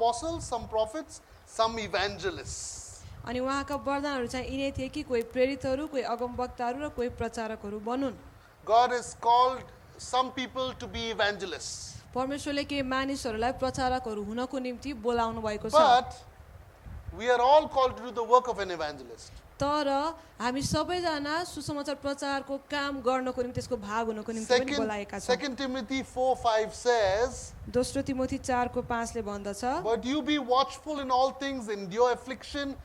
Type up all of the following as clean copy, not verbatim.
apostles, some prophets, some evangelists. अनि उहाँका वरदानहरू चाहिँ यिनै थिए कि कोही प्रेरितहरू, कोही अगमवक्ताहरू र कोही प्रचारकहरू बनुन्। God has called some people to be evangelists. परमेश्वरले केही मानिसहरूलाई प्रचारकहरू हुनको निम्ति बोलाउनु भएको छ। But we are all called to do the work of an evangelist. तर हामी सबैजना सुसमाचार प्रचारको काम गर्नको निम्ति त्यसको भाग हुनको निम्ति पनि बोलाएका छौँ। 2 Timothy 4:5 says, दोस्रो तिमोथी 4:5 ले भन्दछ, but you be watchful in all things, endure affliction,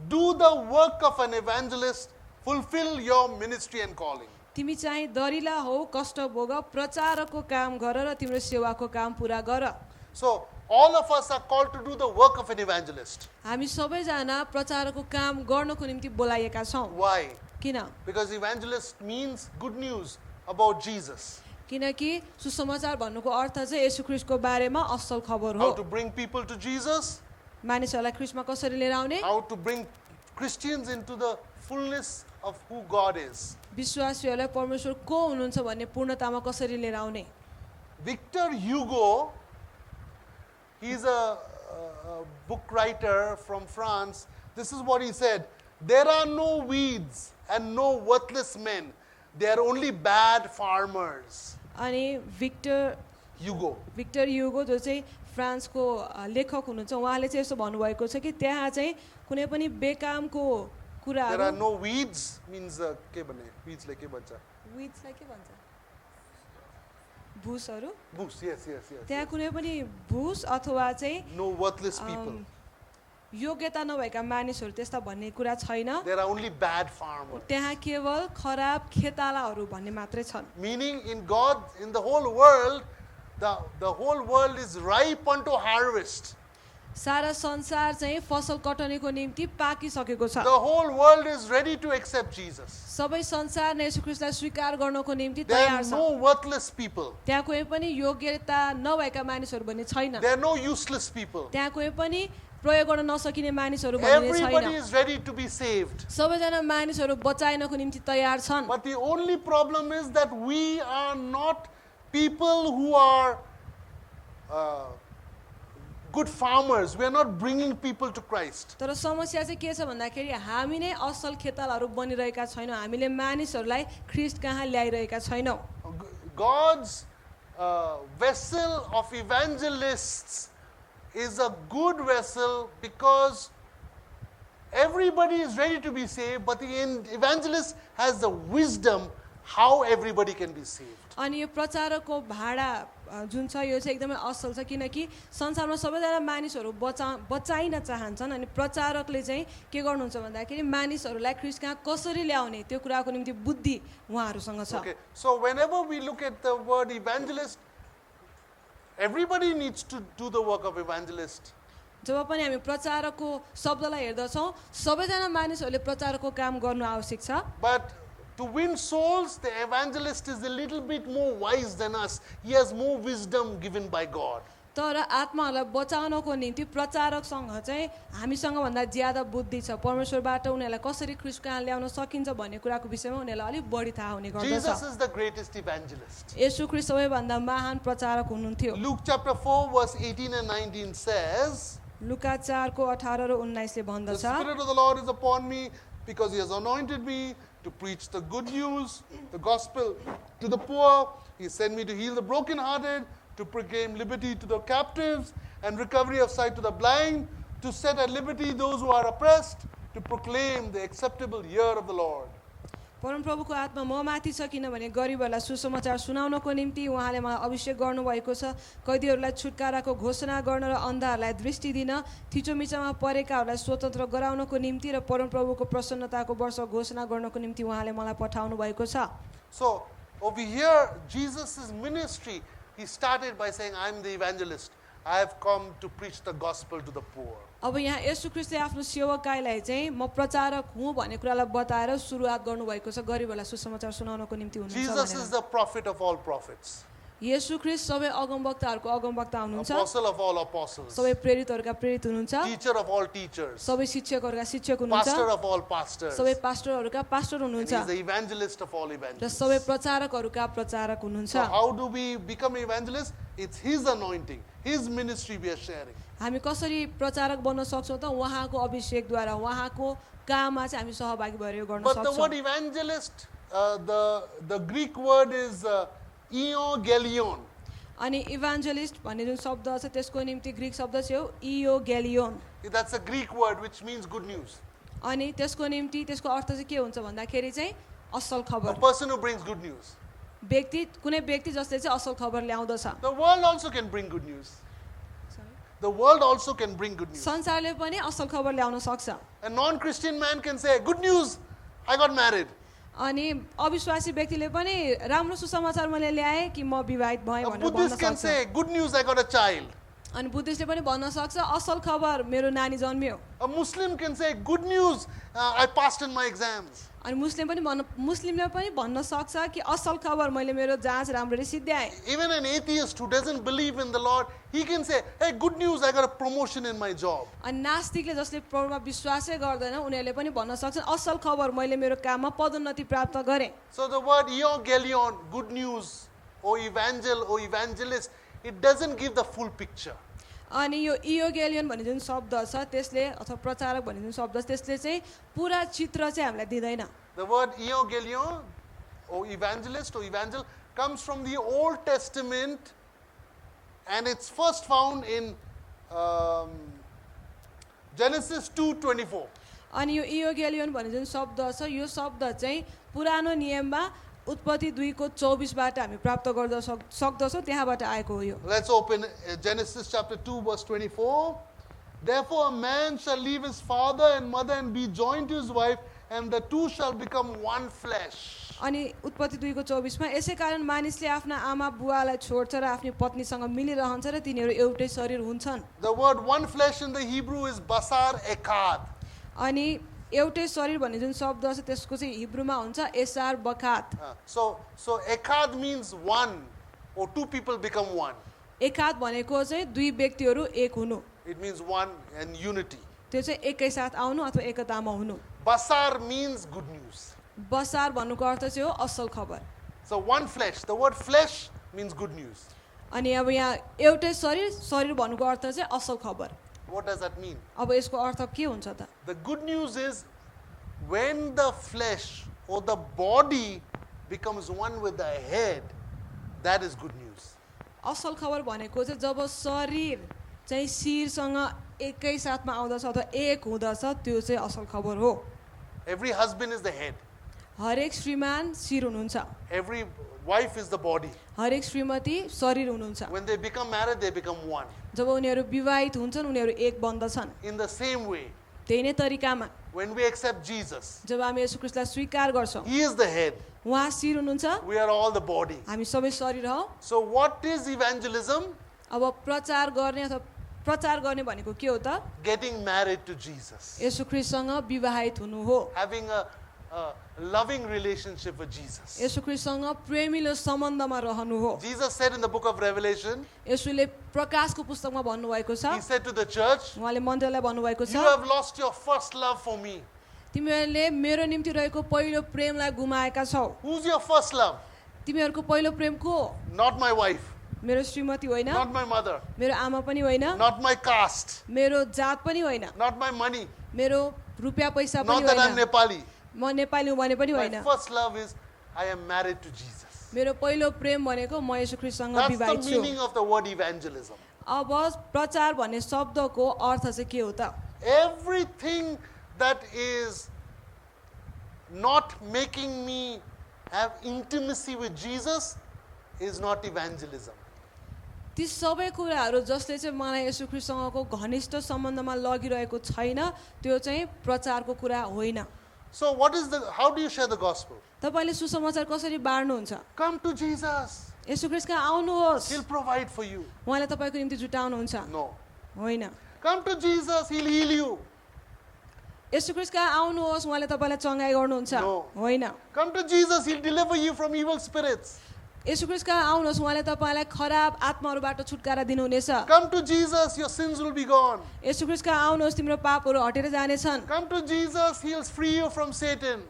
do the work of an evangelist, fulfill your ministry and calling. तिमी चाहिँ दरिला हौ, कष्ट भोग, प्रचारकको काम गर र तिम्रो सेवाको काम पूरा गर। So all of us are called to do the work of an evangelist. हामी सबैजना प्रचारकको काम गर्नको निम्ति बोलाएका छौँ। Why? किन? Because evangelist means good news about Jesus. किनकि सुसमाचार भन्नुको अर्थ चाहिँ येशू ख्रीष्टको बारेमा असल खबर हो। How to bring people to Jesus, मानिसहरूलाई ख्रीष्टमा कसरी लिएर आउने, how to bring Christians into the fullness of who God is. विश्वासीहरूलाई परमेश्वर को हुनुहुन्छ भन्ने पूर्णतामा कसरी लिएर आउने। Victor Hugo, he's a book writer from France. This is what he said: there are no weeds and no worthless men. There are only bad farmers. अनि Victor युगो जो चाहिँ फ्रान्सको लेखक हुनुहुन्छ, उहाँले चाहिँ यसो भन्नुभएको छ कि त्यहाँ चाहिँ कुनै पनि बेकामको कुराहरू, there are no weeds means के भन्ने, weeds like के भन्छ, weedsलाई के भन्छ, भुसहरू, भुस, yes. त्यहाँ कुनै पनि भुस अथवा चाहिँ no worthless people. योग्यता नभएका मानिसहरू त्यस्ता भन्ने कुरा छैन। There are only bad farmers. त्यहाँ केवल खराब खेतालाहरू भन्ने मात्रै छन्। Meaning in God, in the whole world, the whole world is ripe unto harvest. सारा संसार चाहिँ फसल कटनीको निम्ति पाकिसकेको छ। The whole world is ready to accept Jesus. सबै संसार नै येशू ख्रीष्टलाई स्वीकार गर्नको निम्ति There तयार are छ। no worthless people. त्यहाँ कोही पनि योग्यता नभएका मानिसहरू भन्ने छैन। There are no useless people. त्यहाँ कोही पनि प्रयोग गर्न नसकिने मानिसहरू भन्ने Everybody छैन। is ready to be saved. सबैजना मानिसहरू बचाइनको निम्ति तयार छन्। But the only problem is that we are not people who are good farmers. We are not bringing people to Christ. तर समस्या चाहिँ के छ भन्दाखेरि हामी नै असल खेतालाहरू बनिरहेका छैनौँ। हामीले मानिसहरूलाई ख्रीष्ट कहाँ ल्याइरहेका छैनौँ। God's vessel of evangelists is a good vessel because everybody is ready to be saved, but the evangelist has the wisdom how everybody can be saved. अनि यो प्रचारकको भाडा जुन छ यो चाहिँ एकदमै असल छ, किनकि संसारमा सबैजना मानिसहरू बचाइन चाहन्छन्। अनि प्रचारकले चाहिँ के गर्नुहुन्छ भन्दाखेरि मानिसहरूलाई ख्रीष्ट कहाँ कसरी ल्याउने त्यो कुराको निम्ति बुद्धि उहाँहरूसँग छ। Okay, so whenever we look at the word evangelist, everybody needs to do the work of evangelist. जब पनि हामी प्रचारकको शब्दलाई हेर्दछौँ, सबैजना मानिसहरूले प्रचारकको काम गर्नु आवश्यक छ। But to win souls, the evangelist is a little bit more wise than us. He has more wisdom given by God. तर आत्माहरूलाई बचाउनको निम्ति प्रचारकसँग चाहिँ हामीसँग भन्दा ज्यादा बुद्धि छ। परमेश्वरबाट उनीहरूलाई कसरी ख्रीष्ट कहाँ ल्याउन सकिन्छ भन्ने कुराको विषयमा उनीहरूलाई अलिक बढी थाहा हुने गर्दछ। Jesus is the greatest evangelist. येशू ख्रीष्ट सबैभन्दा महान प्रचारक हुनुहुन्थ्यो। Luke chapter 4 verse 18 and 19 says, लुका 4:18 र 19 ले the भन्दछ, Spirit of the Lord is upon me because He has anointed me to preach the good news, the gospel to the poor. He sent me to heal the brokenhearted, to proclaim liberty to the captives and recovery of sight to the blind, to set at liberty those who are oppressed, to proclaim the acceptable year of the Lord. परमप्रभुको आत्मा म माथि छ, किनभने गरिबहरूलाई सुसमाचार सुनाउनको निम्ति उहाँले मलाई अभिषेक गर्नुभएको छ, कैदीहरूलाई छुटकाराको घोषणा गर्न र अन्धाहरूलाई दृष्टि दिन, थिचोमिचोमा परेकाहरूलाई स्वतन्त्र गराउनको निम्ति र परमप्रभुको प्रसन्नताको वर्ष घोषणा गर्नको निम्ति उहाँले मलाई पठाउनु भएको छ। So over here, Jesus' ministry, He started by saying, I am the evangelist. I have come to preach the gospel to the poor. अब यहाँ येशू ख्रीष्टले आफ्नो सेवकाईलाई चाहिँ म प्रचारक हुँ भन्ने कुरालाई बताएर सुरुवात गर्नुभएको छ, गरिबहरूलाई सुसमाचार सुनाउनको निम्ति हुनुहुन्छ Jesus भनेर। is the prophet of all prophets, येशू ख्रीष्ट सबै अगमवक्ताहरूको अगमवक्ता हुनुहुन्छ, apostle of all apostles, सबै प्रेरितहरूका प्रेरित हुनुहुन्छ, teacher of all teachers, सबै शिक्षकहरूका शिक्षक हुनुहुन्छ, pastor of all pastors, सबै पास्टरहरूका पास्टर and हुनुहुन्छ He is the evangelist of all र evangelists. सबै प्रचारकहरूका प्रचारक हुनुहुन्छ। So how do we become evangelists? It's His anointing, His ministry we are sharing. हामी कसरी प्रचारक बन्न सक्छौँ त उहाँको अभिषेकद्वारा उहाँको काममा चाहिँ हामी सहभागी भएर यो गर्न But the word सक्छौँ evangelist, the Greek word is euangelion. अनि इभान्जलिस्ट भन्ने जुन शब्द छ त्यसको निम्ति ग्रीक शब्द चाहिँ हो इयोगेलियोन That's a Greek word which means good news. अनि त्यसको निम्ति त्यसको अर्थ चाहिँ के हुन्छ भन्दाखेरि चाहिँ असल A खबर person who brings good news. व्यक्ति कुनै व्यक्ति जसले चाहिँ असल खबर ल्याउँदछ The world also can bring good news. The world also can bring good news. संसारले पनि असल खबर ल्याउन सक्छ A non-Christian man can say, good news, I got married. अनि अविश्वासी व्यक्तिले पनि राम्रो सुसमाचार मैले ल्याएँ कि म विवाहित भएँ A भनेर भन्न Buddhist can सक्छ say, good news, I got a child. अनि बुद्धिस्टले पनि भन्न सक्छ असल खबर मेरो नानी जन्मियो A Muslim can say, good news, I passed in my exams. अनि मुस्लिमले पनि भन्न सक्छ कि असल खबर मैले मेरो जाँच राम्ररी सिद्ध्याएँ Even an atheist who doesn't believe in the Lord, he can say, hey, good news, I got a promotion in my job. अनि नास्तिकले जसले प्रभुमा विश्वासै गर्दैन उनीहरूले पनि भन्न सक्छन् असल खबर मैले मेरो काममा पदोन्नति प्राप्त गरेँ So the word euangelion, good news, or evangel, or evangelist, it doesn't give the full picture. अनि यो इयोगेलियन भन्ने जुन शब्द छ त्यसले अथवा प्रचारक भन्ने जुन शब्द छ त्यसले चाहिँ पुरा चित्र चाहिँ हामीलाई दिँदैन The word euangelion, or evangelist, or evangel, comes from the Old Testament, and it's first found in Genesis 2:24. अनि यो इयोगेलियन भन्ने जुन शब्द छ यो शब्द चाहिँ पुरानो नियममा उत्पत्ति 2:24बाट हामी प्राप्त गर्न सक्दछौँ त्यहाँबाट आएको हो यो Let's open Genesis chapter 2, verse 24. Therefore a man shall leave his father and mother and be joined to his wife, and the two shall become one flesh. अनि उत्पत्ति 2:24मा यसै कारण मानिसले आफ्ना आमा बुवालाई छोड्छ र आफ्नो पत्नीसँग मिलिरहन्छ र तिनीहरू एउटै शरीर हुन्छन् The word one flesh in the Hebrew is basar ekad. अनि एउटै शरीर भन्ने जुन शब्द छ त्यसको चाहिँ हिब्रूमा हुन्छ एसार बखात So ekad means one, or two people become one. एकात भनेको चाहिँ दुई व्यक्तिहरू एक हुनु It means one and unity. त्यो चाहिँ एकै साथ आउनु अथवा एकतामा हुनु Basar means good news. बसार भन्नुको अर्थ चाहिँ हो असल खबर So one flesh, the word flesh means good news. अनि अब यहाँ एउटै शरीर भन्नुको अर्थ चाहिँ असल खबर What does that mean? अब यसको अर्थ के हुन्छ त The good news is when the flesh or the body becomes one with the head, that is good news. असल खबर भनेको चाहिँ जब शरीर चाहिँ शिरसँग एकै साथमा आउँदछ अथवा एक हुँदछ त्यो चाहिँ असल खबर हो Every husband is the head. हरेक श्रीमान शिर हुनुहुन्छ Every wife is the body. हरेक श्रीमती शरीर हुनुहुन्छ When they become married, they become one. जब उनीहरू विवाहित हुन्छन् उनीहरू एक बन्दछन् In the same way, त्यही नै तरिकामा when we accept Jesus, जब हामी येशू ख्रीष्टलाई स्वीकार गर्छौँ He is the head. उहाँ शिर हुनुहुन्छ We are all the body. हामी सबै शरीर हौ So what is evangelism? अब प्रचार गर्ने अथवा प्रचार गर्ने भनेको के हो त Getting married to Jesus. येशू ख्रीष्टसँग विवाहित हुनु हो Having a loving relationship with Jesus. येशू ख्रीष्टसँग प्रेमिलो सम्बन्धमा रहनु हो Jesus said in the book of Revelation, येशूले प्रकाशको पुस्तकमा भन्नुभएको छ He said to the church, उहाँले मण्डलीलाई भन्नुभएको छ you have lost your first love for me. तिमीहरूले मेरो निम्ति रहेको पहिलो प्रेमलाई गुमाएका छौ Who's your first love? तिमीहरूको पहिलो प्रेम को हो Not my wife, मेरो श्रीमती होइन not my mother, मेरो आमा पनि होइन not my caste, मेरो जात पनि होइन not my money, मेरो रुपियाँ पैसा पनि not that I'm होइन Nepali. म नेपाली हुँ भने पनि My होइन first love is I am married to Jesus. मेरो पहिलो प्रेम भनेको म येशू ख्रीष्टसँग That's विवाहित the छु meaning of the word evangelism. अब प्रचार भन्ने शब्दको अर्थ चाहिँ के हो त Everything that is not making me have intimacy with Jesus is not evangelism. ती सबै कुराहरू जसले चाहिँ मलाई येशू ख्रीष्टसँगको घनिष्ठ सम्बन्धमा लगिरहेको छैन त्यो चाहिँ प्रचारको कुरा होइन So how do you share the gospel? तपाईले सुसमाचार कसरी बाँड्नुहुन्छ Come to Jesus. येशू ख्रीष्ट कहाँ आउनुहोस् He'll provide for you. उहाँले तपाईँको निम्ति जुटाउनुहुन्छ No. होइन Come to Jesus. He'll heal you. येशू ख्रीष्ट कहाँ आउनुहोस् उहाँले तपाईँलाई चङ्गाई गर्नुहुन्छ No. होइन Come to Jesus. He'll deliver you from evil spirits. येशू ख्रीष्ट कहाँ आउनुहोस् उहाँले तपाईँलाई खराब आत्माहरूबाट छुटकारा दिनुहुनेछ Come to Jesus. Your sins will be gone. येशू ख्रीष्ट कहाँ आउनुहोस् तिम्रो पापहरू हटेर जानेछन् Come to Jesus. He'll free you from Satan.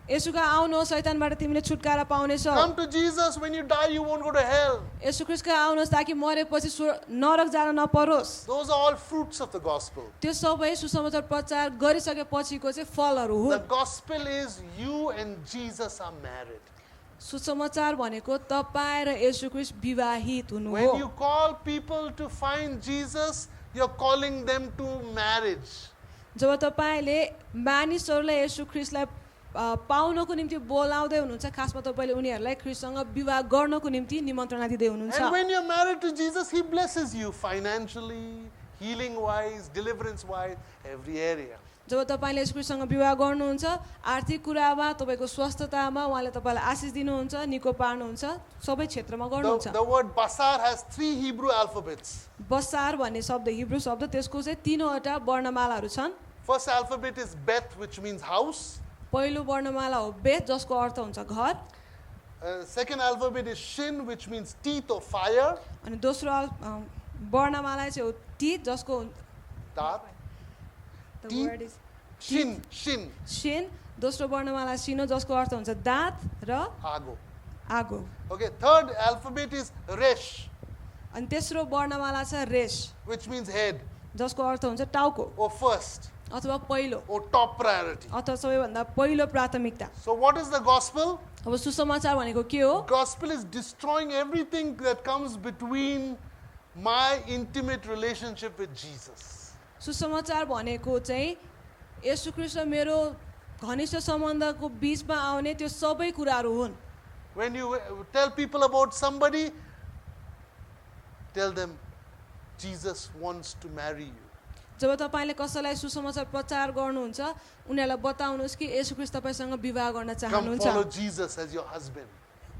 यसुका आउनुहोस् शैतानबाट तिमीले छुटकारा पाउनेछौ Come to Jesus. When you die, you won't go to hell. यसु ख्रीष्टका आउनुहोस् ताकि मरेपछि नरक जान नपरोस् Those are all fruits of the gospel. त्यो सबै सुसमाचार प्रचार गरिसकेपछिको चाहिँ फलहरू The हुन् gospel is you and Jesus are married. सुसमाचार भनेको तपाईँ र यसु ख्रीष्ट विवाहित हुनु हो When you call people to find Jesus, you're calling them to marriage. जब तपाईँले मानिसहरूलाई यसु ख्रीष्टलाई पाउनको निम्ति बोलाउँदै हुनुहुन्छ खासमा तपाईँले उनीहरूलाई ख्रीष्टसँग विवाह गर्नको निम्ति निमन्त्रणा दिँदै हुनुहुन्छ And when you're married to Jesus, He blesses you financially, healing-wise, deliverance-wise, every area. जब तपाईँले यसु ख्रीष्टसँग विवाह गर्नुहुन्छ आर्थिक कुरामा तपाईँको स्वस्थतामा उहाँले तपाईँलाई आशिष दिनुहुन्छ निको पार्नुहुन्छ सबै क्षेत्रमा गर्नुहुन्छ The word basar has 3 Hebrew alphabets. बसार भन्ने शब्द हिब्रू शब्द त्यसको चाहिँ 3वटा वर्णमालाहरू छन् First alphabet is Beth, which means house. पहिलो वर्णमाला हो बेत जसको अर्थ हुन्छ घर Second alphabet is Shin, which means teeth or fire. अनि दोस्रो वर्णमाला चाहिँ हो टी जसको Tar. the Teeth. word is Shin. Shin दोस्रो वर्णमाला सिनो जसको अर्थ हुन्छ दाँत र Ago. आगो Okay, third alphabet is Resh, अनि तेस्रो वर्णमाला छ रेश which means head जसको अर्थ हुन्छ टाउको or first अथवा पहिलो or top priority. अथवा सबैभन्दा पहिलो प्राथमिकता So what is the gospel? अब सुसमाचार भनेको के हो Gospel is destroying everything that comes between my intimate relationship with Jesus. सुसमाचार भनेको चाहिँ यसु ख्रीष्ट र मेरो घनिष्ठ सम्बन्धको बीचमा आउने त्यो सबै कुराहरू हुन् When you tell people about somebody, tell them Jesus wants to marry you. जब तपाईँले कसैलाई सुसमाचार प्रचार गर्नुहुन्छ उनीहरूलाई बताउनुहोस् कि यसु ख्रीष्ट तपाईँसँग विवाह गर्न Come चाहनुहुन्छ follow Jesus as your husband.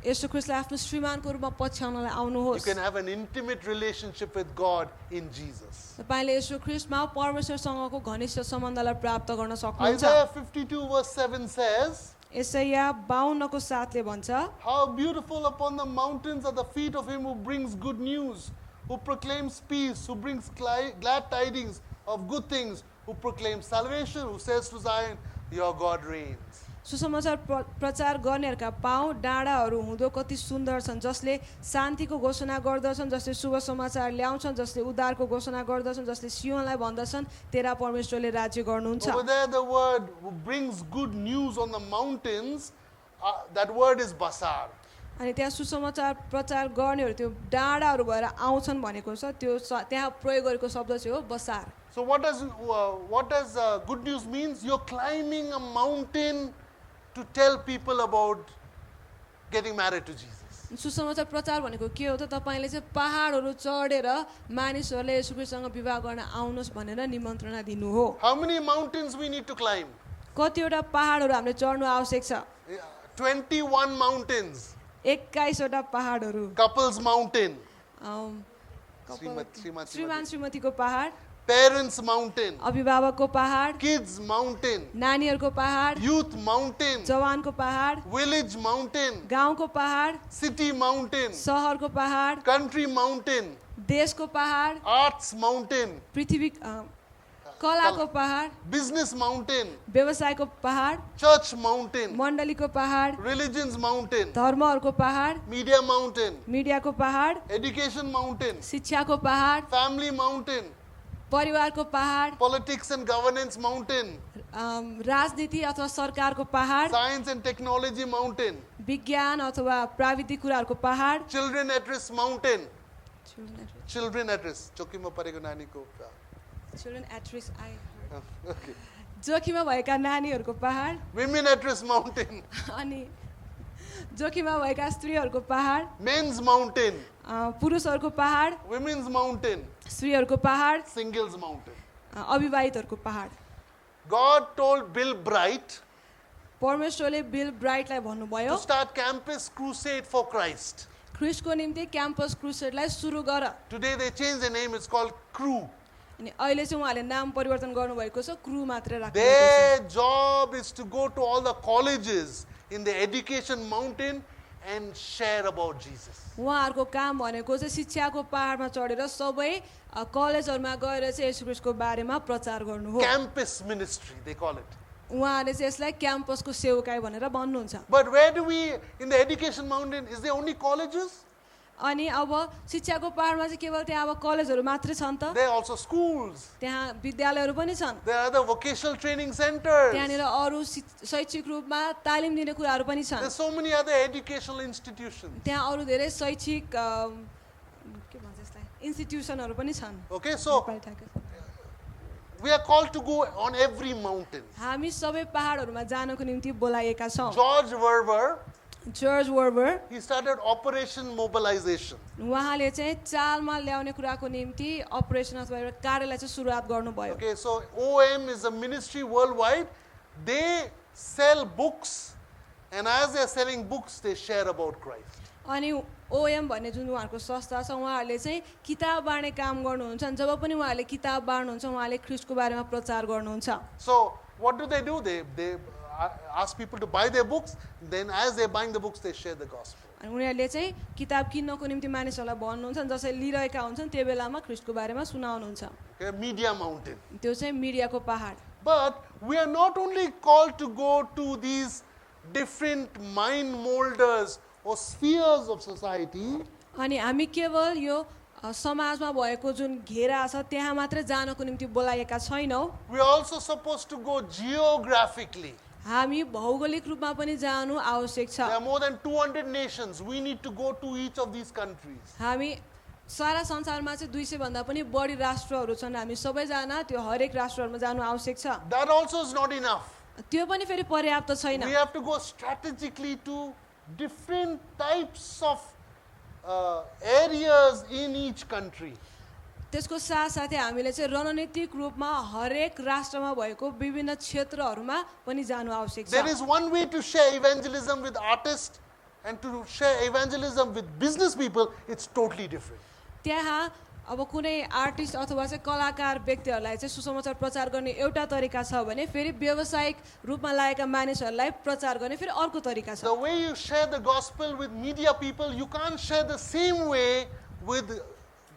यसु ख्रीष्टलाई आफ्नो श्रीमानको रूपमा पछ्याउनलाई You आउनुहोस् can have an intimate relationship with God in Jesus. तपाईँले यसु ख्रीष्टमा परमेश्वरसँगको घनिष्ठ सम्बन्धलाई प्राप्त गर्न सक्नुहुन्छ Isaiah 52 verse 7 says, यसैया 52 को 7ले भन्छ how beautiful upon the mountains are the feet of him who brings good news, who proclaims peace, who brings glad tidings of good things, who proclaims salvation, who says to Zion, your God reigns. सुसमाचार प्रचार गर्नेहरूका पाउ डाँडाहरू हुँदो कति सुन्दर छन् जसले शान्तिको घोषणा गर्दछन् जसले शुभ समाचार ल्याउँछन् जसले उद्धारको घोषणा गर्दछन् जसले सियोनलाई भन्दछन् तेरा परमेश्वरले राज्य गर्नुहुन्छ Over there the word who brings good news on the mountains, that word is basar. अनि त्यहाँ सुसमाचार प्रचार गर्नेहरू त्यो डाँडाहरू भएर आउँछन् भनेको छ त्यो त्यहाँ प्रयोग गरेको शब्द चाहिँ हो बसार So what does good news means? You're climbing a mountain to tell people about getting married to Jesus. सुसमाचार प्रचार भनेको के हो त तपाईले चाहिँ पहाडहरू चढेर मानिसहरूले येशू ख्रीष्टसँग विवाह गर्न आउनुहोस् भनेर निमन्त्रणा दिनु हो How many mountains we need to climb? कतिवटा पहाडहरू हामीले चढ्नु आवश्यक छ 21 mountains. 21 वटा पहाडहरू Couples mountain. श्रीमान श्रीमतीको पहाड Parents mountain. अभिभावकको पहाड Kids mountain. नानीहरूको पहाड Youth mountain. जवानको पहाड Village mountain. गाउँको पहाड City mountain. शहरको पहाड Country mountain. देशको पहाड Arts mountain. पृथ्वी कलाको पहाड Business mountain. व्यवसायको पहाड Church mountain. मण्डलीको पहाड Religions mountain. धर्महरूको पहाड Media mountain. मिडियाको पहाड Education mountain. शिक्षाको पहाड Family mountain. परिवारको पहाड Politics and governance mountain. राजनीति अथवा सरकारको पहाड Science and technology mountain. विज्ञान अथवा प्राविधिक कुराहरूको पहाड Children at risk mountain. Children at risk. चौकीमा परेको नानीको Children at risk, I heard. Okay. जोखिममा भएका नानीहरूको पहाड Women at risk mountain. अनि जोखिममा भएका स्त्रीहरूको पहाड Men's mountain. पुरुषहरूको पहाड Women's mountain. स्त्रीहरूको पहाड Singles mountain. अविवाहितहरूको पहाड God told Bill Bright परमेश्वरले बिल ब्राइटलाई भन्नुभयो to start campus crusade for Christ. ख्रिस्टको निम्ति क्याम्पस क्रुसेडलाई सुरु गर Today they changed the name. It's called CRU. अनि अहिले चाहिँ उहाँले नाम परिवर्तन गर्नुभएको छ क्रू मात्रै राख्नु Their job is to go to all the colleges in the education mountain and share about Jesus. उहाँहरूको काम भनेको चाहिँ शिक्षाको पहाडमा चढेर सबै कलेजहरूमा गएर चाहिँ येशू ख्रीष्टको बारेमा प्रचार गर्नु हो Campus ministry, they call it. उहाँहरूले चाहिँ यसलाई क्याम्पसको सेवकाई भनेर भन्नुहुन्छ। But where do we, in the education mountain, is there only colleges? अनि अब शिक्षाको पहाडमा चाहिँ केवल त्यहाँ अब कलेजहरू मात्रै छन् त, There are also schools. त्यहाँ विद्यालयहरू पनि छन्, There are other vocational training centers. त्यहाँनिर अरू शैक्षिक रूपमा तालिम दिने कुराहरू पनि छन्, There's so many other educational institutions. त्यहाँ अरू धेरै शैक्षिक के भन्छ यसलाई इन्स्टिट्युसनहरू पनि छन्। Okay, so we are called to go on every mountain. हामी सबै पहाडहरूमा जानको निम्ति बोलाइएका छौँ। George Verwer, जर्ज वर्बर he started Operation Mobilization. उहाँले चाहिँ चालमा ल्याउने कुराको निम्ति अपरेसन अथवा एउटा कार्यलाई चाहिँ सुरुवात गर्नुभयो। Okay, so OM is a ministry worldwide. They sell books, and as they are selling books, they share about Christ. अनि ओएम भन्ने जुन उहाँहरूको संस्था छ, उहाँहरूले चाहिँ किताब बाँड्ने काम गर्नुहुन्छ। अनि जब पनि उहाँहरूले किताब बाँड्नुहुन्छ, उहाँले ख्रिस्टको बारेमा प्रचार गर्नुहुन्छ। So what do? They ask people to buy their books. Then as they're buying the books, they share the gospel. अनि उनीहरूले चाहिँ किताब किन्नको निम्ति मानिसहरूलाई भन्नुहुन्छ, जसरी लिइरहेका हुन्छन् त्यो बेलामा ख्रिस्टको बारेमा सुनाउनुहुन्छ। Okay, Media Mountain. त्यो चाहिँ मिडियाको पहाड। But we are not only called to go to these different mind molders or spheres of society. अनि हामी केवल यो समाजमा भएको जुन घेरा छ त्यहाँ मात्रै जानको निम्ति बोलाएका छैनौँ, We are also supposed to go geographically. हामी भौगोलिक रूपमा पनि जानु आवश्यक छ। There are more than 200 nations. We need to go to each of these countries. हामी सारा संसारमा चाहिँ 200 भन्दा पनि बढी राष्ट्रहरू छन्, हामी सबैजना त्यो हरेक राष्ट्रहरूमा जानु आवश्यक छ। That also is not enough. त्यो पनि फेरि पर्याप्त छैन। We have to go strategically to different types of areas in each country. त्यसको साथसाथै हामीले चाहिँ रणनीतिक रूपमा हरेक राष्ट्रमा भएको विभिन्न क्षेत्रहरूमा पनि जानु आवश्यक छ। There is one way to share evangelism with artists and to share evangelism with business people. It's totally different. त्यहाँ अब कुनै आर्टिस्ट अथवा चाहिँ कलाकार व्यक्तिहरूलाई चाहिँ सुसमाचार प्रचार गर्ने एउटा तरिका छ भने फेरि व्यावसायिक रूपमा लागेका मानिसहरूलाई प्रचार गर्ने फेरि अर्को तरिका छ। The way you share the gospel with media people, you can't share the same way with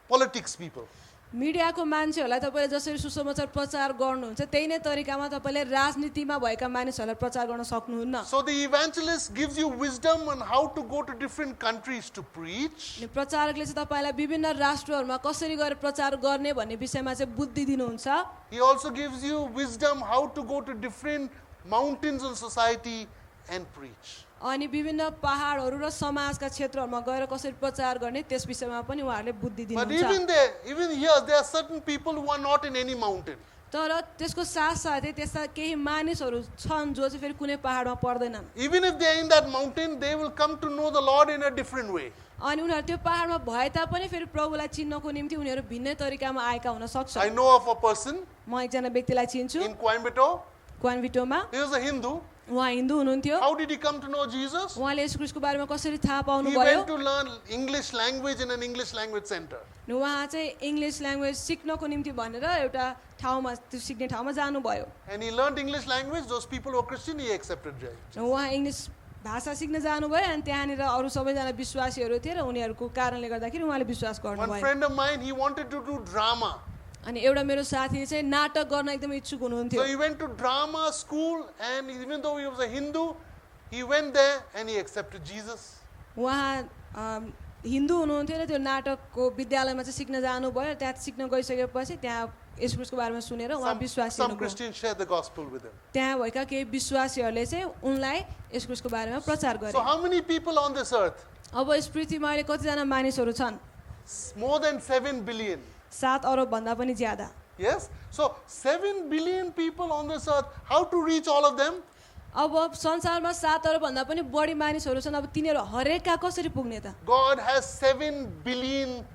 politics people. मिडियाको मान्छेहरूलाई तपाईँले जसरी सुसमाचार प्रचार गर्नुहुन्छ त्यही नै तरिकामा तपाईँले राजनीतिमा भएका मानिसहरूलाई प्रचार गर्न सक्नुहुन्न। So the evangelist gives you wisdom on how to go to different countries to preach. अनि प्रचारकले चाहिँ तपाईँलाई विभिन्न राष्ट्रहरूमा कसरी गएर प्रचार गर्ने भन्ने विषयमा चाहिँ बुद्धि दिनुहुन्छ। He also gives you wisdom how to go to different mountains in society and preach. अनि विभिन्न पहाडहरू र समाजका क्षेत्रहरूमा गएर कसरी प्रचार गर्ने त्यस विषयमा पनि उहाँहरूले बुद्धि But दिनुहुन्छ। even here, there are certain people who are not in any mountain. तर त्यसको साथसाथै त्यस्ता केही मानिसहरू छन् जो चाहिँ फेरि कुनै पहाडमा पर्दैनन्। Even if they are in that mountain, they will come to know the Lord in a different way. अनि उनीहरू त्यो पहाडमा भए तापनि फेरि प्रभुलाई चिन्नको निम्ति उनीहरू भिन्नै तरिकामा आएका हुन I सक्छन्। know of a person म एकजना व्यक्तिलाई चिन्छु in Coimbatore. क्वान्भिटोमा, He was a Hindu. उहाँ हिन्दू हुनुहुन्थ्यो। How did he come to know Jesus? उहाँले यीशु ख्रीष्टको बारेमा कसरी थाहा He पाउनुभयो? went to learn English language in an English language center. उहाँ चाहिँ इङ्ग्लिस ल्याङ्ग्वेज सिक्नको निम्ति भनेर एउटा ठाउँमा त्यो सिक्ने ठाउँमा जानुभयो। And he learned English language. Those people who were Christian, he accepted Jesus. उहाँ इङ्ग्लिस भाषा सिक्न जानुभयो अनि त्यहाँनिर अरू सबैजना विश्वासीहरू थिए र उनीहरूको कारणले गर्दाखेरि उहाँले विश्वास One गर्नुभयो। friend of mine, he wanted to do drama. अनि एउटा मेरो साथी चाहिँ नाटक गर्न एकदम इच्छुक हुनुहुन्थ्यो। So he went to drama school, and even though he was a Hindu, he went there and he accepted Jesus. उहाँ हिन्दू हुनुहुन्थ्यो र त्यो नाटकको विद्यालयमा चाहिँ सिक्न जानुभयो। त्यहाँ सिक्न गइसकेपछि त्यहाँ यीशु ख्रीष्टको बारेमा सुनेर उहाँ विश्वासी Some हुनुभयो। Christians shared the gospel with him. त्यहाँ भएका केही विश्वासीहरूले चाहिँ उनलाई यीशु ख्रीष्टको बारेमा प्रचार गरे। So how many people on this earth? अब यस पृथ्वीमा अहिले कतिजना मानिसहरू छन्? More than 7 billion. 7 अरब भन्दा पनि ज्यादा। Yes? So 7 billion people on this earth. How to reach all of them? अब संसारमा 7 अरब भन्दा पनि बढी मानिसहरू छन्। अब तिनीहरू हरेकका कसरी पुग्ने त? God has 7 billion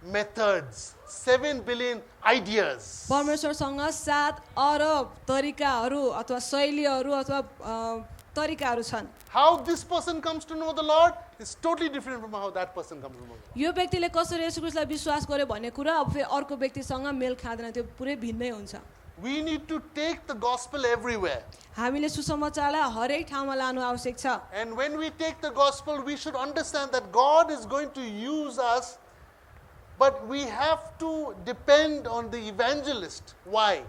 methods, 7 billion ideas. परमेश्वरसँग 7 अरब तरिकाहरू अथवा शैलीहरू अथवा तरिकाहरू छन्। How this person comes to know the Lord is totally different from how that person comes to know the Lord. यो व्यक्तिले कसरी येशू ख्रीष्टलाई विश्वास गर्यो भन्ने कुरा अब फेरि अर्को व्यक्तिसँग मेल खाँदैन, त्यो पुरै भिन्नै हुन्छ। We need to take the gospel everywhere. हामीले सुसमाचारलाई हरेक ठाउँमा लानु आवश्यक छ। And when we take the gospel, we should understand that God is going to use us, but we have to depend on the evangelist. Why?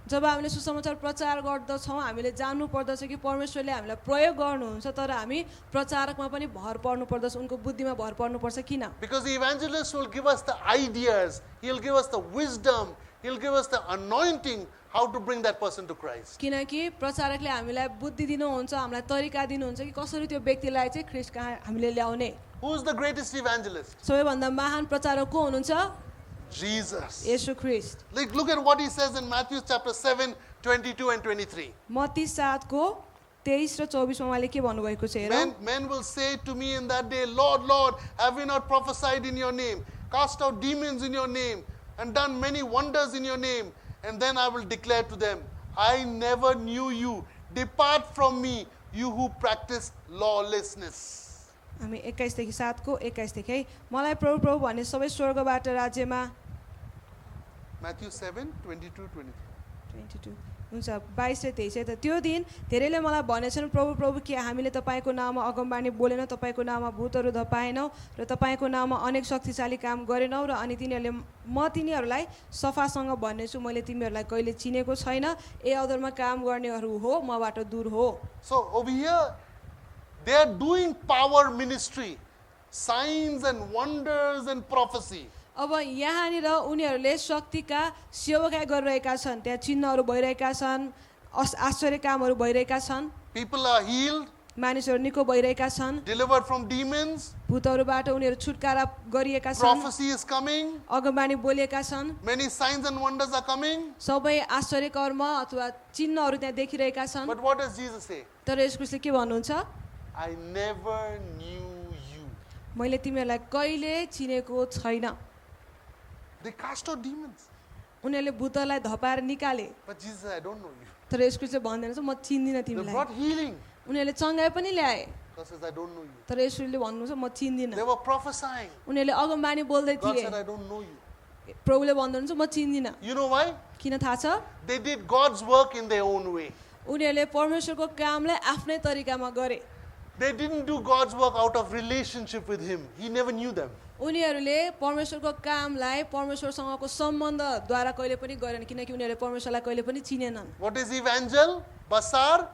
जब हामीले सुसमाचार प्रचार गर्दछौँ हामीले जान्नु पर्दछ कि परमेश्वरले हामीलाई प्रयोग गर्नुहुन्छ तर हामी प्रचारकमा पनि भर पर्नु पर्दछ उनको बुद्धिमा भर पर्नुपर्छ किन Because the evangelist will give us the ideas, he'll give us the wisdom, he'll give us the anointing how to bring that person to Christ. किनकि प्रचारकले हामीलाई बुद्धि दिनुहुन्छ हामीलाई तरिका दिनुहुन्छ कि कसरी त्यो व्यक्तिलाई चाहिँ ख्रीष्ट कहाँ हामीले ल्याउने Who is the greatest evangelist? सबैभन्दा महान प्रचारक को हुनुहुन्छ Jesus. येशू ख्रीष्ट Like, look at what he says in Matthew chapter 7, 22 and 23. Matthew 7 को 23 र 24 मा उहाँले के भन्नुभएको छ हेरौँ Men will say to me in that day, Lord, Lord, have we not prophesied in your name, cast out demons in your name, and done many wonders in your name? And then I will declare to them, I never knew you. Depart from me, you who practice lawlessness. हामी 21 देखि 7 को 21 देखि है मलाई प्रभु प्रभु भन्ने सबै स्वर्गबाट राज्यमा Matthew 7, 22, 23. 22 हुन्छ 22 र 23 है त त्यो दिन धेरैले मलाई भनेछन् प्रभु प्रभु के हामीले तपाईको नाममा अगमबाणी बोलेनौँ तपाईको नाममा भूतहरू धपाएनौँ र तपाईको नाममा अनेक शक्तिशाली काम गरेनौँ र अनि तिनीहरूले म तिनीहरूलाई सफासँग भन्नेछु मैले तिमीहरूलाई कहिले चिनेको छैन ए अदरमा काम गर्नेहरू हो मबाट दूर हो So over here, they are doing power ministry, signs and wonders and prophecy. अब यहाँनिर उनीहरूले शक्तिका सेवाकाई गरिरहेका छन् त्यहाँ चिन्हहरू भइरहेका छन् आश्चर्य कामहरू भइरहेका छन् People are healed, मानिसहरू निको भइरहेका छन् delivered from demons, भूतहरूबाट उनीहरू छुटकारा गरिएका छन् prophecy is coming, अगमबाणी बोलेका छन् many signs and wonders are coming. सबै आश्चर्य कर्म अथवा चिन्हहरू त्यहाँ देखिरहेका छन् But what does Jesus say? तर यसले के भन्नुहुन्छ I never knew you. मैले तिमीहरूलाई कहिले चिनेको छैन They cast out demons. उनीहरूले भूतलाई धपाएर निकाले But Jesus said, I don't know you. तर यसको चाहिँ भन्दैन म चिन्दिनँ They तिमीलाई brought healing. उनीहरूले चङ्गाई पनि ल्याए God says, I don't know you. तर यसले भन्नुहुन्छ म चिन्दिनँ They were prophesying. उनीहरूले अगमबाणी बोल्दै God थिए said, I don't know you. प्रभुले भन्नुहुन्छ म चिन्दिनँ You know why? किन थाहा छ They did God's work in their own way. उनीहरूले परमेश्वरको कामलाई आफ्नै तरिकामा गरे They didn't do God's work out of relationship with Him. He never knew them. उनीहरूले परमेश्वरको कामलाई परमेश्वरसँगको सम्बन्धद्वारा कहिले पनि गरेन किनकि उनीहरूले परमेश्वरलाई कहिले पनि चिनेनन् What is evangel? Basar?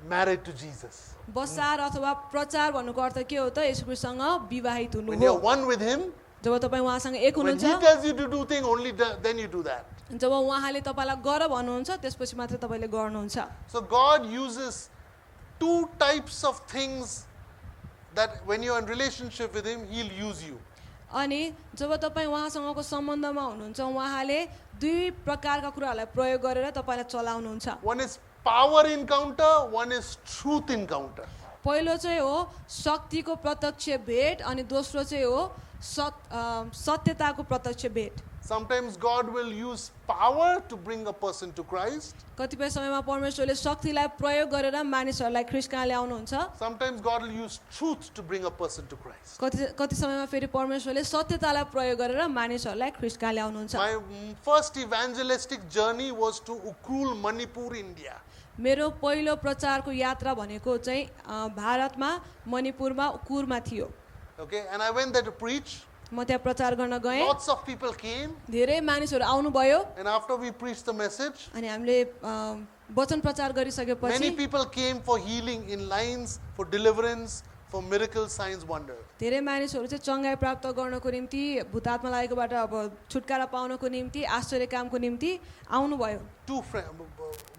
Married to Jesus. बसार अथवा प्रचार भन्नुको अर्थ के हो त येशूसँग विवाहित हुनु When हो you're one with Him, जब तपाईँ उहाँसँग एक when हुनुहुन्छ He tells you to do things, only then you do that. जब उहाँले तपाईँलाई गर भन्नुहुन्छ त्यसपछि मात्र तपाईँले गर्नुहुन्छ So God uses two types of things that when you're in relationship with Him, He'll use you. अनि जब तपाईँ उहाँसँगको सम्बन्धमा हुनुहुन्छ उहाँले दुई प्रकारका कुराहरूलाई प्रयोग गरेर तपाईँलाई चलाउनुहुन्छ One is power encounter, one is truth encounter. पहिलो चाहिँ हो शक्तिको प्रत्यक्ष भेट अनि दोस्रो चाहिँ हो सत्यताको प्रत्यक्ष भेट Sometimes God will use power to bring a person to Christ. कतिपय समयमा परमेश्वरले शक्तिलाई प्रयोग गरेर मानिसहरूलाई ख्रीष्ट कहाँ ल्याउनुहुन्छ Sometimes God will use truth to bring a person to Christ. कति समयमा फेरि परमेश्वरले सत्यतालाई प्रयोग गरेर मानिसहरूलाई ख्रीष्ट कहाँ ल्याउनुहुन्छ My first evangelistic journey was to Ukrul, Manipur, India. मेरो पहिलो प्रचारको यात्रा भनेको चाहिँ भारतमा मणिपुरमा कुरमा थियो Okay, and I went there to preach. म त्यहाँ प्रचार गर्न गएँ Lots of people came, धेरै मानिसहरू आउनुभयो and after we preached the message, अनि हामीले वचन प्रचार many गरिसकेपछि people came for healing in lines, for deliverance, for miracles, signs, wonders. धेरै मानिसहरू चाहिँ चङ्गाई प्राप्त गर्नको निम्ति भूतात्मा लागेकोबाट अब छुटकारा पाउनको निम्ति आश्चर्य कामको निम्ति आउनुभयो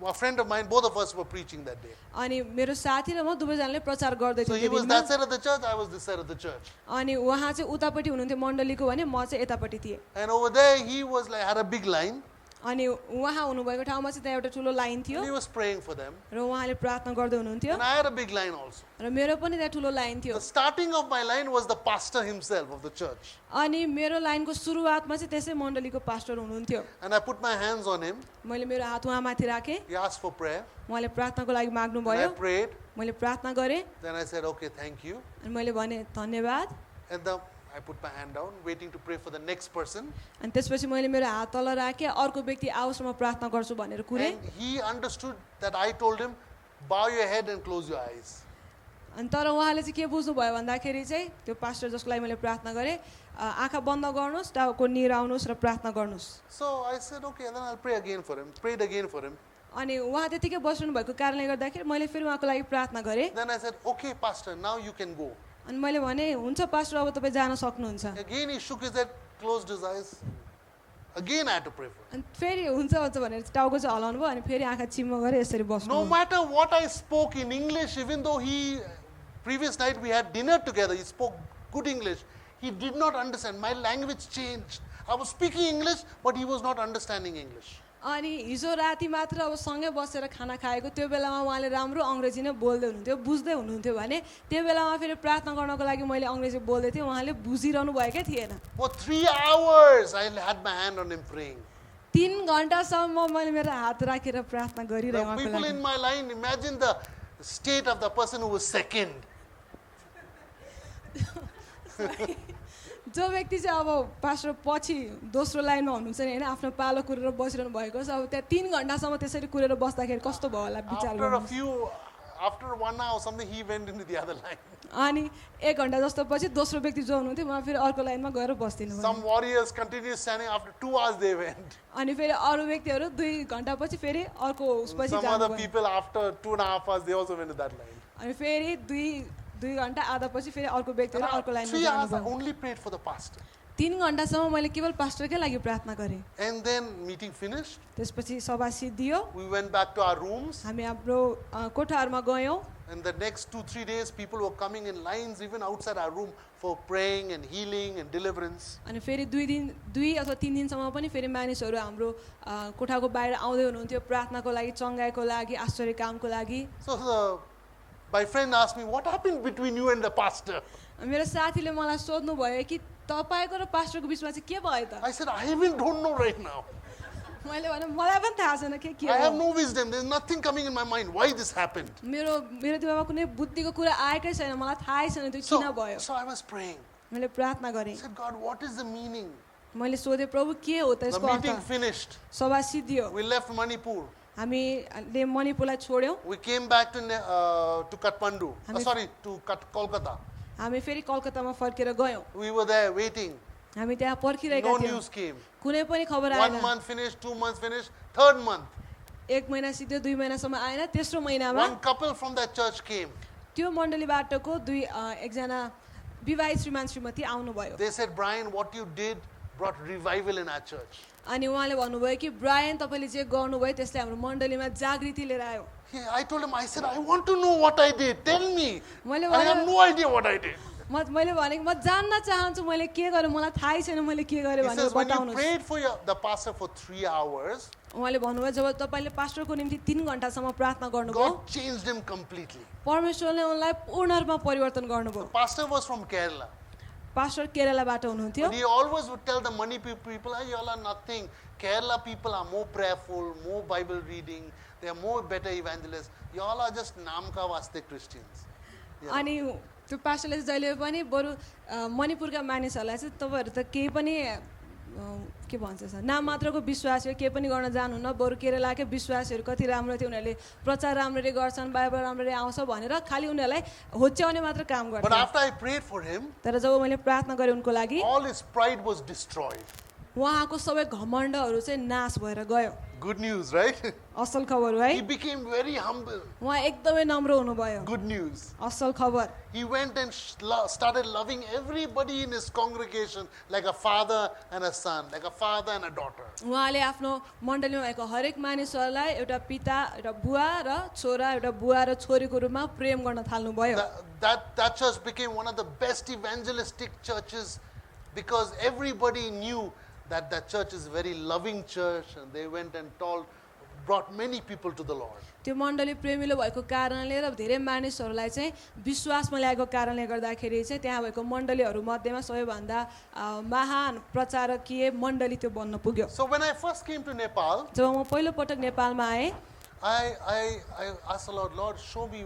A friend of mine, both of us were preaching that day. अनि मेरो साथी र म दुवैजनाले प्रचार गर्दै So he थियौँ was त्यो that दिनमा। side of the church, I was this side of the church. अनि उहाँ चाहिँ उतापट्टि हुनुहुन्थ्यो मण्डलीको भने म चाहिँ यतापट्टि थिएँ And over there, he was like, had a big line, अनि उहाँ हुनुभएको ठाउँमा चाहिँ त्यहाँ एउटा ठुलो लाइन थियो and he was praying for them. र उहाँले प्रार्थना गर्दै हुनुहुन्थ्यो And I had a big line also. र मेरो पनि त्यहाँ ठुलो लाइन थियो The starting of my line was the pastor himself of the church. अनि मेरो लाइनको सुरुवातमा चाहिँ त्यसै मण्डलीको पास्टर हुनुहुन्थ्यो And I put my hands on him. मैले मेरो हात उहाँमाथि राखेँ He asked for prayer. उहाँले प्रार्थनाको लागि And I माग्नुभयो prayed. मैले प्रार्थना गरेँ Then I said, okay, thank you. अनि मैले भने धन्यवाद And I put my hand down, waiting to pray for the next person. अनि त्यसपछि मैले मेरो हात तल राखेँ अर्को व्यक्ति आओस् र म प्रार्थना गर्छु भनेर कुरेँ And he understood that I told him, bow your head and close your eyes. अनि तर उहाँले चाहिँ के बुझ्नुभयो भन्दाखेरि चाहिँ त्यो पास्टर जसको लागि मैले प्रार्थना गरेँ आँखा बन्द गर्नुहोस् टाउको निराउनुहोस् र प्रार्थना गर्नुहोस् So I said, okay, then I'll pray again for him. Prayed again for him. अनि उहाँ त्यतिकै बस्नु भएको कारणले गर्दाखेरि मैले फेरि उहाँको लागि प्रार्थना गरेँ Then I said, okay, pastor, now you can go. अनि मैले भने हुन्छ पास्टर अब तपाईँ जान सक्नुहुन्छ Again he shook his head, closed his eyes. Again I had to pray for him. अनि फेरि हुन्छ हुन्छ भनेर टाउको चाहिँ हलाउनु भयो अनि फेरि आँखा चिम्म गरेर यसरी बस्नु No matter what I spoke in English, even though previous night we had dinner together, he spoke good English. He did not understand. My language changed. I was speaking English, but he was not understanding English. अनि हिजो राति मात्र अब सँगै बसेर खाना खाएको त्यो बेलामा उहाँले राम्रो अङ्ग्रेजी नै बोल्दै हुनुहुन्थ्यो बुझ्दै हुनुहुन्थ्यो भने त्यो बेलामा फेरि प्रार्थना गर्नको लागि मैले अङ्ग्रेजी बोल्दै थिएँ उहाँले बुझिरहनु भएकै थिएन For 3 hours, I had my hand on him praying. 3 घण्टासम्म मैले मेरो हात राखेर प्रार्थना गरिरहेँ The उहाँको people लागि in my line, imagine the state of the person who was second. जो व्यक्ति चाहिँ अब पास्टर पछि दोस्रो लाइनमा हुनुहुन्छ नि होइन आफ्नो पालो कुरेर बसिरहनु भएको छ अब त्यहाँ 3 घण्टासम्म त्यसरी कुरेर बस्दाखेरि कस्तो भयो होला विचार After 1 hour or something, he went into the other line. अनि 1 घण्टा जस्तो पछि दोस्रो व्यक्ति जो हुनुहुन्थ्यो उहाँ फेरि अर्को लाइनमा गएर बस्दिनु भयो Some warriors continued standing. After 2 hours, they went. अनि फेरि अरू व्यक्तिहरू 2 घण्टा पछि फेरि अर्को उसपछि Some other जानुभयो people, after 2.5 hours, they also went to that line. अनि फेरि 2 घण्टा आधा पछि फेरि अर्को व्यक्तिहरू अर्को लाइनमा 3 hours, I जानुभयो only prayed for the pastor. 3 घण्टासम्म मैले केवल पास्टरकै लागि प्रार्थना गरेँ And then meeting finished. त्यसपछि सभा सिद्धियो We went back to our rooms. हामी हाम्रो कोठाहरूमा गयौँ And the next 2-3 days, people were coming in lines even outside our room for praying and healing and deliverance. अनि फेरि 2 अथवा 3 दिनसम्म पनि फेरि मानिसहरू हाम्रो कोठाको बाहिर आउँदै हुनुहुन्थ्यो प्रार्थनाको लागि चङ्गाइको लागि आश्चर्य कामको लागि So my friend asked me, what happened between you and the pastor? मेरो साथीले मलाई सोध्नु भयो कि तपाईको र पास्टरको बिचमा चाहिँ के भयो त I said, I even don't know right now. मैले भने मलाई पनि थाहा छैन के I have हो no wisdom. There's nothing coming in my mind. Why this happened? मेरो दिमागमा कुनै बुद्धिको कुरा आएकै छैन मलाई थाहै छैन त्यो किन भयो So I was praying. मैले प्रार्थना I गरेँ said, God, what is the meaning? मैले सोधेँ प्रभु के हो त The यसको meeting अर्थ finished. सभा सिद्धियो We left Manipur. हामीले मणिपुरलाई छोड्यौँ We came back to Kathmandu. To Kolkata. हामी फेरि कलकत्तामा फर्केर गयौँ We were there waiting. हामी त्यहाँ पर्खिरहेका No थियौँ news came. कुनै पनि खबर 1 आएन month finished, 2 months finished, 3rd month. 1 महिना सिद्धो 2 महिनासम्म आएन तेस्रो महिनामा One couple from that church came. त्यो मण्डलीबाटको एकजना विवाहित श्रीमान श्रीमती आउनुभयो They said, Brian, what you did brought revival in our church. अनि उहाँले भन्नुभयो कि ब्रायन तपाईँले जे गर्नुभयो त्यसले हाम्रो मण्डलीमा जागृति लिएर आयो Yeah, I told him, I said, I want to know what I did. Tell me. मैले I have no idea what I did. मैले भने म जान्न चाहन्छु मैले के गरेँ मलाई थाहै छैन मैले के गरेँ He भनेर says, when you बताउनुहोस् prayed for the pastor for 3 hours, उहाँले भन्नुभयो जब तपाईँले पास्टरको निम्ति 3 घण्टासम्म प्रार्थना गर्नुभयो God changed him completely. परमेश्वरले उनलाई पूर्ण रूपमा परिवर्तन गर्नुभयो Pastor was from Kerala. Pastor केरलाबाट हुनुहुन्थ्यो And he always would tell the Manipur people, hey, y'all are nothing. Kerala people are more prayerful, more Bible reading. They are more better evangelists. Y'all are just namka vaste Christians. अनि त्यो पास्टरले चाहिँ जहिले पनि बरु मणिपुरका मानिसहरूलाई चाहिँ तपाईँहरू त केही पनि के भन्छ नाम मात्रको विश्वास हो केही पनि गर्न जानुहुन्न बरु केरलाकै विश्वासहरू कति राम्रो थियो उनीहरूले प्रचार राम्ररी गर्छन् बाइबल राम्ररी आउँछ भनेर खालि उनीहरूलाई होच्याउने मात्र काम गर्छ But after I prayed for him, तर जब मैले प्रार्थना गरेँ उनको लागि all his pride was destroyed. उहाँको सबै घमण्डहरू चाहिँ नाश भएर गयो Good news, right? असल खबर हो है He became very humble. उहाँ एकदमै नम्र हुनुभयो Good news. असल खबर He went and started loving everybody in his congregation like a father and a son, like a father and a daughter. उहाँले आफ्नो मण्डलीमा भएको हरेक मानिसहरूलाई एउटा पिता एउटा बुवा र छोरा एउटा बुवा र छोरीको रूपमा प्रेम गर्न थाल्नुभयो That church became one of the best evangelistic churches because everybody knew that church is a very loving church, and they went and brought many people to the Lord. त्यो मण्डली प्रेमिलो भएको कारणले र धेरै मानिसहरूलाई चाहिँ विश्वासमा ल्याएको कारणले गर्दाखेरि चाहिँ त्यहाँ भएको मण्डलीहरू मध्येमा सबैभन्दा महान प्रचारकीय मण्डली त्यो बन्न पुग्यो So when I first came to Nepal, जब म पहिलो पटक नेपालमा आएँ I asked the Lord, show me,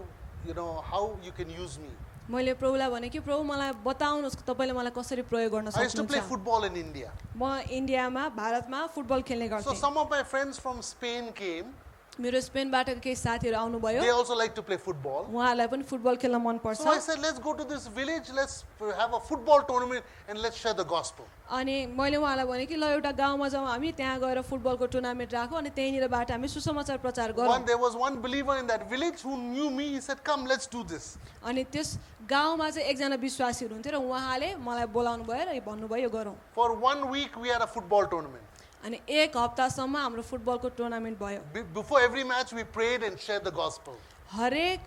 how you can use me. मैले प्रभुलाई भने कि प्रभु मलाई बताउनुहोस् तपाईँले मलाई कसरी प्रयोग गर्न I used to play सक्नुहुन्छ football in India. म इन्डियामा भारतमा फुटबल खेल्ने So गर्थेँ some of my friends from Spain came. मेरो स्पेनबाट केही साथीहरू आउनुभयो They also like to play football. उहाँहरूलाई पनि फुटबल खेल्न मनपर्छ So I said, let's go to this village, let's have a football tournament and let's share the gospel. अनि मैले उहाँलाई भने कि ल एउटा गाउँमा जाउँ हामी त्यहाँ गएर फुटबलको टुर्नामेन्ट राखौँ अनि त्यहीँनिरबाट हामी सुसमाचार प्रचार गरौँ There was one believer in that village who knew me. He said, come, let's do this. अनि त्यस गाउँमा चाहिँ एकजना विश्वासी हुनुहुन्थ्यो र उहाँले मलाई बोलाउनु भयो र भन्नुभयो यो गरौँ For 1 week, we had a football tournament. अनि एक हप्तासम्म हाम्रो फुटबलको टुर्नामेन्ट भयो Before every match, we prayed and shared the gospel. हरेक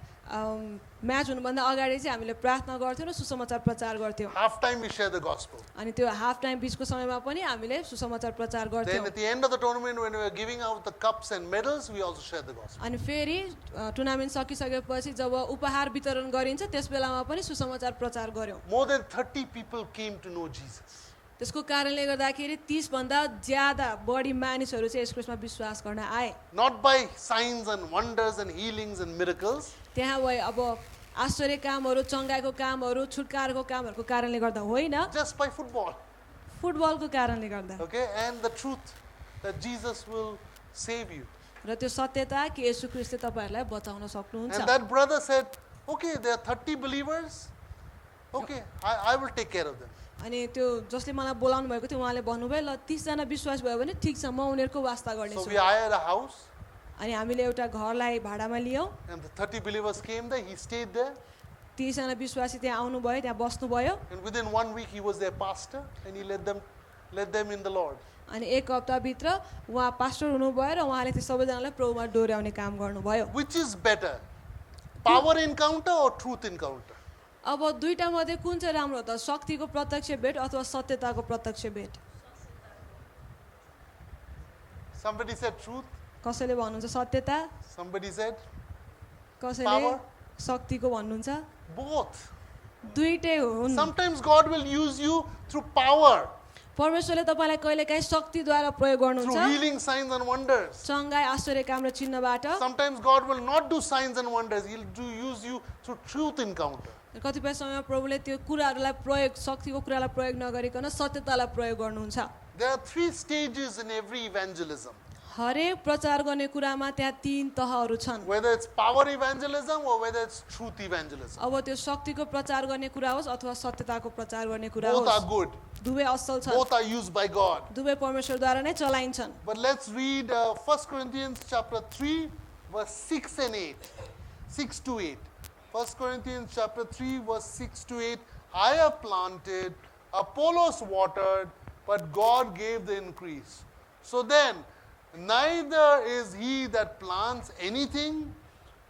म्याच हुनुभन्दा अगाडि चाहिँ हामीले प्रार्थना गर्थ्यौँ र सुसमाचार प्रचार गर्थ्यौँ Half-time, we shared the gospel. अनि त्यो हाफ टाइम बिचको समयमा पनि हामीले सुसमाचार प्रचार Then गर्थ्यौँ at the end of the tournament, when we were giving out the cups and medals, we also shared the gospel. अनि फेरि टुर्नामेन्ट सकिसकेपछि जब उपहार वितरण गरिन्छ त्यस बेलामा पनि सुसमाचार प्रचार गऱ्यौँ More than 30 people came to know Jesus. त्यसको कारणले गर्दाखेरि 30 भन्दा ज्यादा बढी मानिसहरू चाहिँ यस क्रिस्टमा विश्वास गर्न आए Not by signs and wonders and healings and miracles, त्यहाँ भए अब आश्चर्य कामहरू चङ्गाइको कामहरू छुटकाराको कामहरूको कारणले गर्दा होइन just by football. फुटबलको कारणले गर्दा Okay, and the truth that Jesus will save you. र त्यो सत्यता कि येशू ख्रीष्टले तपाईहरुलाई बचाउन सक्नुहुन्छ And that brother said, okay, there are 30 believers. Okay, I will take care of them. अनि त्यो जसले मलाई बोलाउनु भएको थियो उहाँले भन्नुभयो ल 30 जना विश्वास भयो भने ठीक छ म उनीहरुको वास्ता So गर्नेछु we hired a house अनि हामीले एउटा घरलाई भाडामा लियौं and the 30 believers came there. He stayed there. 30 जना विश्वासी त्यहाँ आउनु भयो त्यहाँ बस्नु भयो And within 1 week, he was their pastor and he led them in the Lord. अनि एक हप्ता भित्र उहाँ पास्टर हुनुभयो र उहाँले ती सबैजनालाई प्रभुमा डोर्याउने काम गर्नुभयो Which is better? Power encounter or truth encounter? अब दुईटा मध्ये कुन चाहिँ राम्रो हो त शक्तिको प्रत्यक्ष भेट अथवा सत्यताको प्रत्यक्ष भेट Somebody said truth. कसैले भन्नुहुन्छ सत्यता Somebody said कसैले Power? शक्तिको भन्नुहुन्छ both. दुईटै हुन् Sometimes God will use you through power, परमेश्वरले तपाईलाई कहिलेकाहीँ शक्तिद्वारा प्रयोग through गर्नुहुन्छ healing signs and wonders. चङ्गाई आश्चर्य काम र चिन्हबाट Sometimes God will not do signs and wonders. He'll use you through truth encounter. कतिपय समयमा प्रभुले त्यो कुराहरूलाई प्रयोग शक्तिको कुरालाई प्रयोग नगरिकन सत्यतालाई प्रयोग गर्नुहुन्छ There are 3 stages in every evangelism. हरेक प्रचार गर्ने कुरामा त्यहाँ 3 तहहरू छन् Whether it's power evangelism or whether it's truth evangelism. अब त्यो शक्तिको प्रचार गर्ने कुरा होस् अथवा सत्यताको प्रचार गर्ने कुरा Both are होस् good. दुवै असल छन् Both are used by God. दुवै परमेश्वरद्वारा नै चलाइन्छन् But let's read 1 Corinthians chapter 3, verse 6 and 8. 6 to 8. 1 Corinthians chapter 3, verse 6 to 8. I have planted, Apollos watered, but God gave the increase. So then, neither is he that plants anything,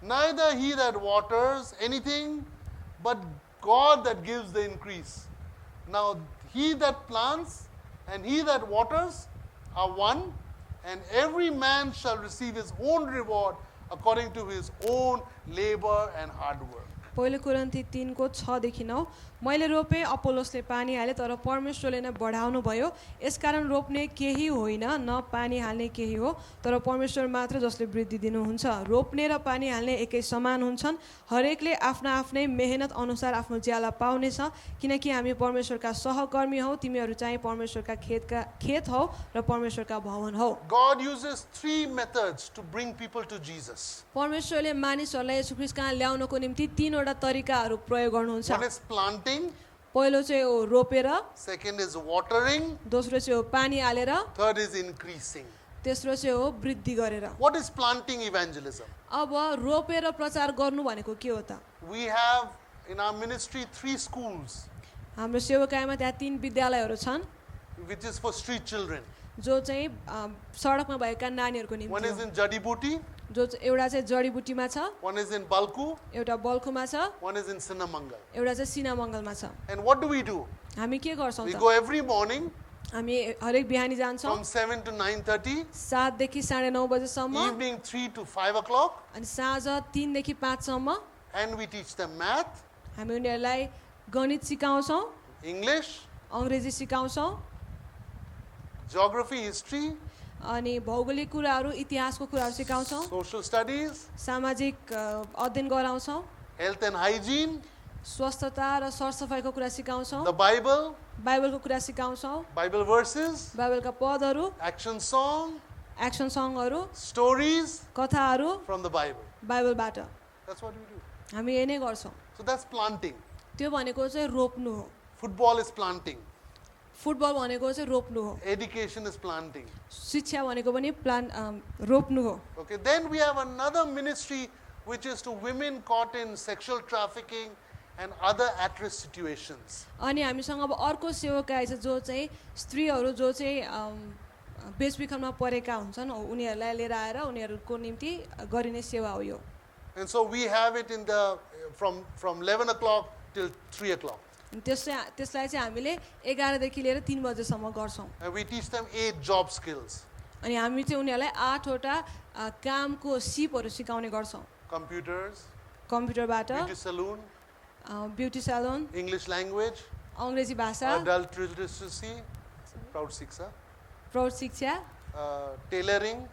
neither he that waters anything, but God that gives the increase. Now, he that plants and he that waters are one, and every man shall receive his own reward according to his own labor and hard work. पहिलो कोरिन्थी 3 को 6 देखि 9 मैले रोपे अपोलोसले पानी हाले तर परमेश्वरले नै बढाउनु भयो यसकारण रोप्ने केही होइन न पानी हाल्ने केही हो तर परमेश्वर मात्र जसले वृद्धि दिनुहुन्छ रोप्ने र पानी हाल्ने एकै समान हुन्छन् हरेकले आफ्ना आफ्नै मेहनत अनुसार आफ्नो ज्याला पाउनेछ किनकि हामी परमेश्वरका सहकर्मी हौ तिमीहरू चाहिँ परमेश्वरका खेत हौ र परमेश्वरका भवन हौ God uses 3 methods to bring people to Jesus. परमेश्वरले मानिसहरूलाई येशू ख्रीष्टकहाँ ल्याउनको निम्ति 3 वटा तरिकाहरू प्रयोग गर्नुहुन्छ One is planting, पहिलो चाहिँ हो रोपेर second is watering, दोस्रो चाहिँ हो पानी हालेर third is increasing. तेस्रो चाहिँ हो वृद्धि गरेर What is planting evangelism? अब रोपेर प्रचार गर्नु भनेको के हो त We have in our ministry 3 schools, हाम्रो सेवाकायमा त्यहाँ 3 विद्यालयहरू छन् which is for street children. जो चाहिँ सडकमा भएका नानीहरूको One निम्ति is in Jadibuti, जो एउटा चाहिँ जडीबुटीमा छ one is in Balku, एउटा बल्खुमा छ one is in Sinamangal. एउटा चाहिँ सिनामङ्गलमा छ And what do we do? हामी के गर्छौँ We त go every morning हामी हरेक बिहानी जान्छौँ from 7 to 9:30, 7 देखि 9:30 बजेसम्म evening 3 to 5 o'clock, अनि साँझ 3 देखि 5 सम्म and we teach them math, हामी उनीहरूलाई गणित सिकाउँछौँ English, अङ्ग्रेजी सिकाउँछौँ geography, history, अनि भौगोलिक कुराहरू इतिहासको कुराहरू सिकाउँछौँ social studies, सामाजिक अध्ययन गराउँछौँ health and hygiene, स्वस्थता र सरसफाइको कुरा सिकाउँछौँ the Bible, बाइबलको कुरा सिकाउँछौँ Bible verses, बाइबलका पदहरू action song, एक्सन सङहरू stories कथाहरू from the Bible. बाइबलबाट That's what we do. हामी यही नै गर्छौँ So that's planting. त्यो भनेको चाहिँ रोप्नु हो Football is planting. फुटबल भनेको चाहिँ रोप्नु हो Education is planting. शिक्षा भनेको पनि रोप्नु हो Okay, then we have another ministry which is to women caught in sexual trafficking and other at-risk situations. अनि हामीसँग अब अर्को सेवकाई छ जो चाहिँ स्त्रीहरू जो चाहिँ बेचबिखनमा परेका हुन्छन् उनीहरूलाई लिएर आएर उनीहरूको निम्ति गरिने सेवा हो यो And so we have it in the from 11 o'clock till 3 o'clock. त्यसलाई चाहिँ हामीले 11 देखि लिएर 3 बजेसम्म गर्छौँ And we teach them 8 job skills. अनि हामी चाहिँ उनीहरूलाई 8 वटा कामको सिपहरू सिकाउने गर्छौँ Computers, कम्प्युटरबाट beauty salon, beauty Salon English language, अङ्ग्रेजी भाषा adult literacy, proud शिक्षा, प्रौढ शिक्षा tailoring,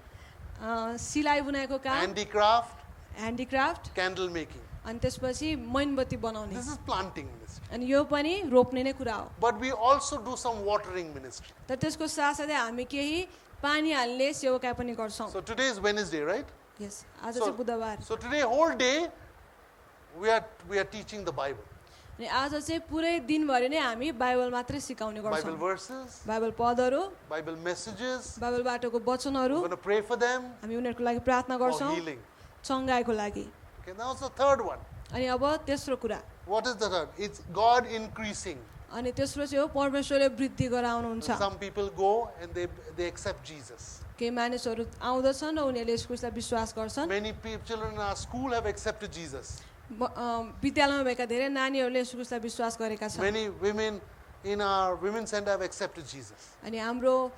सिलाइ बुनाइको काम handicraft, ह्यान्डिक्राफ्ट candle making. अनि त्यसपछि मोमबत्ती बनाउने This is planting ministry. अनि यो पनि रोप्ने नै कुरा हो But we also do some watering ministry. तर त्यसको साथसाथै हामी केही पानी हाल्ने सेवाकाई पनि गर्छौँ So today is Wednesday, right? यस आज चाहिँ बुधबार So today whole day we are teaching the Bible. अनि आज चाहिँ पुरै दिनभरि नै हामी बाइबल मात्रै सिकाउने Bible गर्छौँ verses, बाइबल पदहरू Bible messages. बाइबलबाटको वचनहरू We're going to pray for them हामी उनीहरूको लागि प्रार्थना for गर्छौँ healing. चङ्गाइको लागि Okay, now it's the third one. अनि अब तेस्रो कुरा What is the third? It's God increasing. अनि तेस्रो चाहिँ हो परमेश्वरले वृद्धि गराउनुहुन्छ Some people go and they accept Jesus. केही मानिसहरू आउँदछन् र उनीहरूले यसलाई विश्वास गर्छन् Many children in our school have accepted Jesus. विद्यालयमा भएका धेरै नानीहरूले यसलाई विश्वास गरेका छन् Many women in our women's center have accepted Jesus. अनि हाम्रो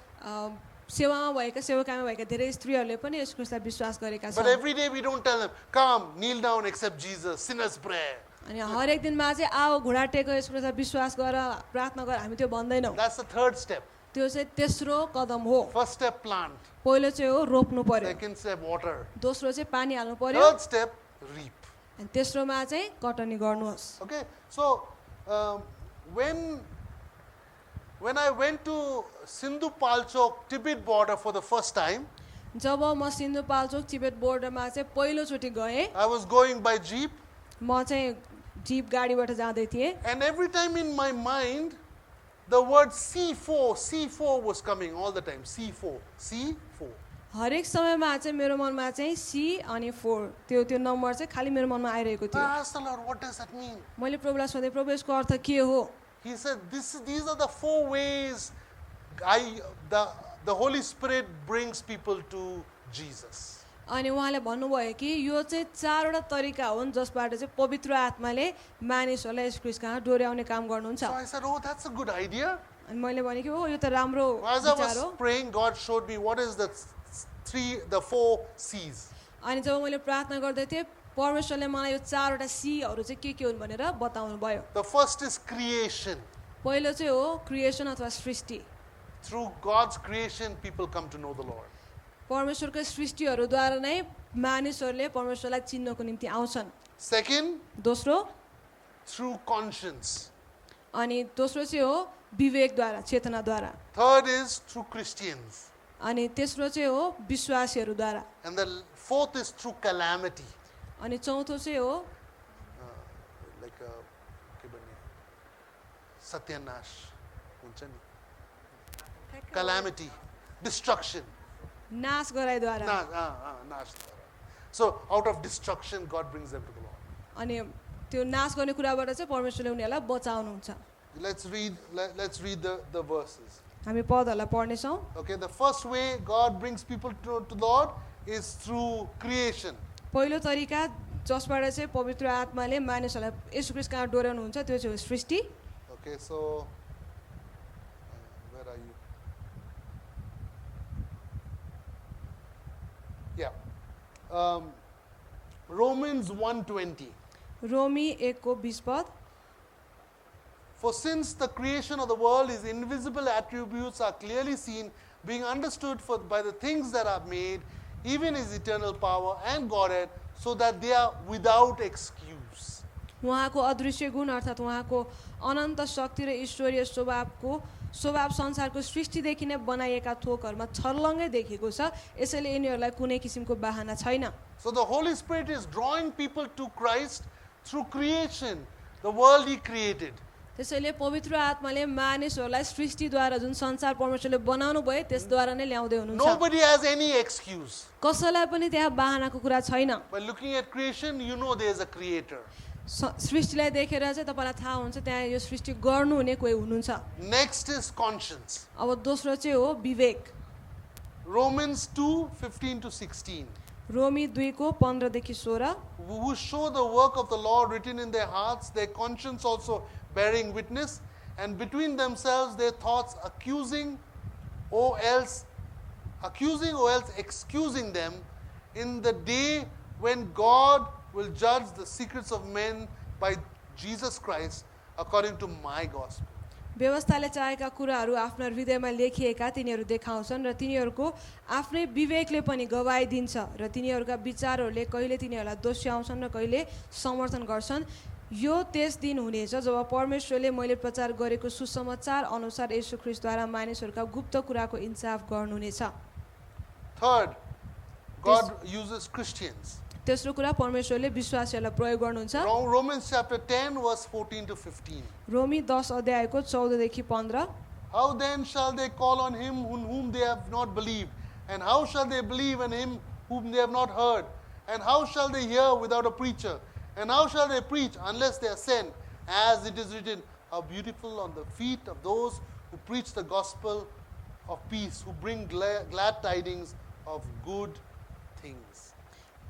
सेवामा भएका सेवाकामा भएका धेरै स्त्रीहरूले पनि यसलाई विश्वास गरेका But छन् every day we don't tell them, come, kneel down, accept Jesus, sinner's prayer. अनि हरेक दिनमा चाहिँ आओ घुँडा टेको यसलाई विश्वास गर प्रार्थना गर हामी त्यो भन्दैनौँ That's the third step. त्यो चाहिँ तेस्रो कदम हो First step, plant. पहिलो चाहिँ हो रोप्नु पर्यो Second step, water. दोस्रो चाहिँ पानी हाल्नु पर्यो Third step, reap. अनि तेस्रोमा चाहिँ कटनी गर्नुहोस् Okay, so when I went to Sindhu Palchok Tibet border for the first time, जब म सिन्धुपाल्चोक तिब्बत बोर्डरमा चाहिँ पहिलोचोटि गएँ I was going by jeep, म चाहिँ जिप गाडीबाट जाँदै थिएँ and every time in my mind, the word C4 was coming all the time. C4. हरेक समयमा चाहिँ मेरो मनमा चाहिँ सी अनि 4 त्यो नम्बर चाहिँ खालि मेरो मनमा आइरहेको थियो I asked the Lord, what does that mean? मैले प्रभुलाई सोधेँ प्रभु यसको अर्थ के हो He said, these are the 4 ways the Holy Spirit brings people to Jesus. अनि उहाँले भन्नुभयो कि यो चाहिँ 4वटा तरिका हुन् जसबाट चाहिँ पवित्र आत्माले मानिसहरूलाई यस ख्रीष्ट कहाँ डोर्याउने काम गर्नुहुन्छ So I said, oh, that's a good idea. अनि मैले भने कि हो यो त राम्रो As I विचार was हो praying, God showed me what is the 4 C's. अनि जब मैले प्रार्थना गर्दै थिएँ परमेश्वरले मलाई यो 4वटा सीहरू चाहिँ के हुन् भनेर बताउनु भयो The first is creation. पहिलो चाहिँ हो क्रिएसन अथवा सृष्टि Through God's creation, people come to know the Lord. परमेश्वरको सृष्टिहरूद्वारा नै मानिसहरूले परमेश्वरलाई चिन्नको निम्ति आउँछन् Second, दोस्रो through conscience. अनि दोस्रो चाहिँ हो विवेकद्वारा चेतनाद्वारा Third is through Christians. अनि तेस्रो चाहिँ हो विश्वासीहरूद्वारा And the fourth is through calamity. अनि चौथो चाहिँ हो Like Satyanash. Calamity. Destruction. नाश गराइद्वारा Nash. So out of destruction, God brings them to the Lord. अनि त्यो नाश गर्ने कुराबाट चाहिँ परमेश्वरले उनीहरूलाई बचाउनुहुन्छ Let's read the verses. हामी पदहरूलाई पढ्नेछौँ Okay, the first way God brings people to the Lord is through creation. पहिलो तरिका जसबाट चाहिँ पवित्र आत्माले मानिसहरूलाई यीशु ख्रीष्ट कहाँ डोर्याउनुहुन्छ त्यो चाहिँ हो सृष्टि Okay, so where are you? Yeah. Romans 1:20. रोमी 1:20 पद For since the creation of the world, his invisible attributes are clearly seen, being understood by the things that are made, even his eternal power and Godhead, so that they are without excuse. उहाँको अदृश्य गुण अर्थात् उहाँको अनन्त शक्ति र ईश्वरीय स्वभावको स्वभाव संसारको सृष्टिदेखि नै बनाइएका थोकहरूमा छर्लङ्गै देखेको छ, यसैले यिनीहरूलाई कुनै किसिमको बाहना छैन। So the Holy Spirit is drawing people to Christ through creation, the world He created. त्यसैले पवित्र आत्माले मानिसहरूलाई सृष्टिद्वारा जुन संसार परमेश्वरले बनाउनु भयो त्यसद्वारा नै ल्याउँदै हुनुहुन्छ। Nobody has any excuse. कसैलाई पनि त्यहाँ बाहनाको कुरा छैन। By looking at creation, you know there is a creator. सृष्टिलाई देखेर चाहिँ तपाईँलाई थाहा हुन्छ त्यहाँ यो सृष्टि गर्नुहुने कोही हुनुहुन्छ। Next is conscience. अब दोस्रो चाहिँ हो विवेक। Romans 2:15-16. रोमी 2:15-16 Who show the work of the law written in their hearts, their conscience also bearing witness, and between themselves their thoughts accusing or else excusing them in the day when God will judge the secrets of men by Jesus Christ according to my gospel. व्यवस्थाले चाहेका कुराहरू आफ्ना हृदयमा लेखिएका तिनीहरू देखाउँछन् र तिनीहरूको आफ्नै विवेकले पनि गवाही दिन्छ र तिनीहरूका विचारहरूले कहिले तिनीहरूलाई दोस्याउँछन् र कहिले समर्थन गर्छन्। यो त्यस दिन हुनेछ जब परमेश्वरले मैले प्रचार गरेको सुसमाचार अनुसार येशू ख्रीष्टद्वारा मानिसहरूका गुप्त कुराको इन्साफ गर्नुहुनेछ। Third, God uses Christians. तेस्रो कुरा परमेश्वरले विश्वासीहरूलाई प्रयोग गर्नुहुन्छ। Romans chapter 10:14-15. रोमी 10:14-15 How then shall they call on him on whom they have not believed? And how shall they believe in him whom they have not heard? And how shall they hear without a preacher? And how shall they preach unless they are sent? As it is written, how beautiful on the feet of those who preach the gospel of peace, who bring glad tidings of good things.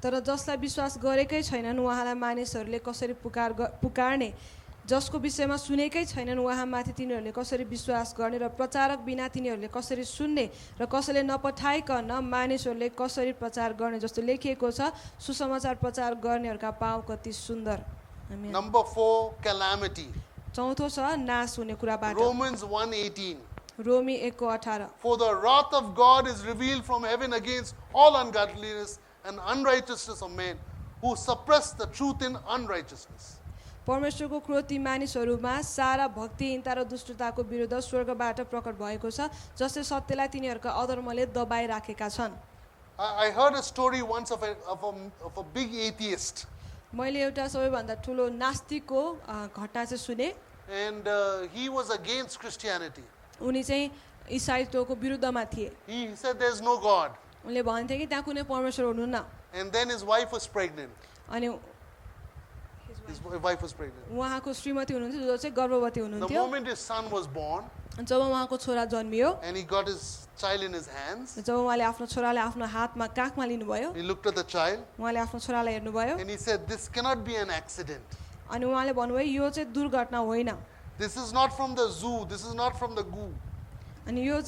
तर जसलाई विश्वास गरेकै छैनन् उहाँलाई मानिसहरूले कसरी पुकार्ने, जसको विषयमा सुनेकै छैनन् उहाँमाथि तिनीहरूले कसरी विश्वास गर्ने र प्रचारक बिना तिनीहरूले कसरी सुन्ने र कसैले नपठाइकन मानिसहरूले कसरी प्रचार गर्ने जस्तो लेखिएको छ। सुसमाचार प्रचार गर्नेहरूका पाउ कति सुन्दर। Number 4, calamity. चौथो छ नाश हुने कुराबाट। Romans 1:18. रोमी 1:18 For the wrath of God is revealed from heaven against all ungodliness and unrighteousness of men who suppress the truth in unrighteousness. परमेश्वरको क्रोध ती मानिसहरूमा सारा भक्तिहीनता र दुष्टताको विरुद्ध स्वर्गबाट प्रकट भएको छ जसले सत्यलाई तिनीहरूका अधर्मले दबाइ राखेका छन्। I heard a story once of a big atheist. मैले एउटा सबैभन्दा ठुलो नास्तिकको घटना चाहिँ सुने। And he was against Christianity. उनी चाहिँ ईसाईत्वको विरुद्धमा थिए। He said there's no God. उनले भन्थे कि त्यहाँ कुनै परमेश्वर हुनुहुन्न। And then his wife was pregnant. अनि His wife was pregnant. उहाँको श्रीमती हुनुहुन्थ्यो जो चाहिँ गर्भवती The हुनुहुन्थ्यो। moment his son was born जब उहाँको छोरा जन्मियो, and he got his child in his hands, जब उहाँले आफ्नो छोरालाई आफ्नो हातमा काखमा लिनुभयो, he looked at the child उहाँले आफ्नो छोरालाई हेर्नुभयो and he said, this cannot be an accident. अनि उहाँले भन्नुभयो यो चाहिँ दुर्घटना होइन, This is not from the zoo. This is not from the goo. अनि यो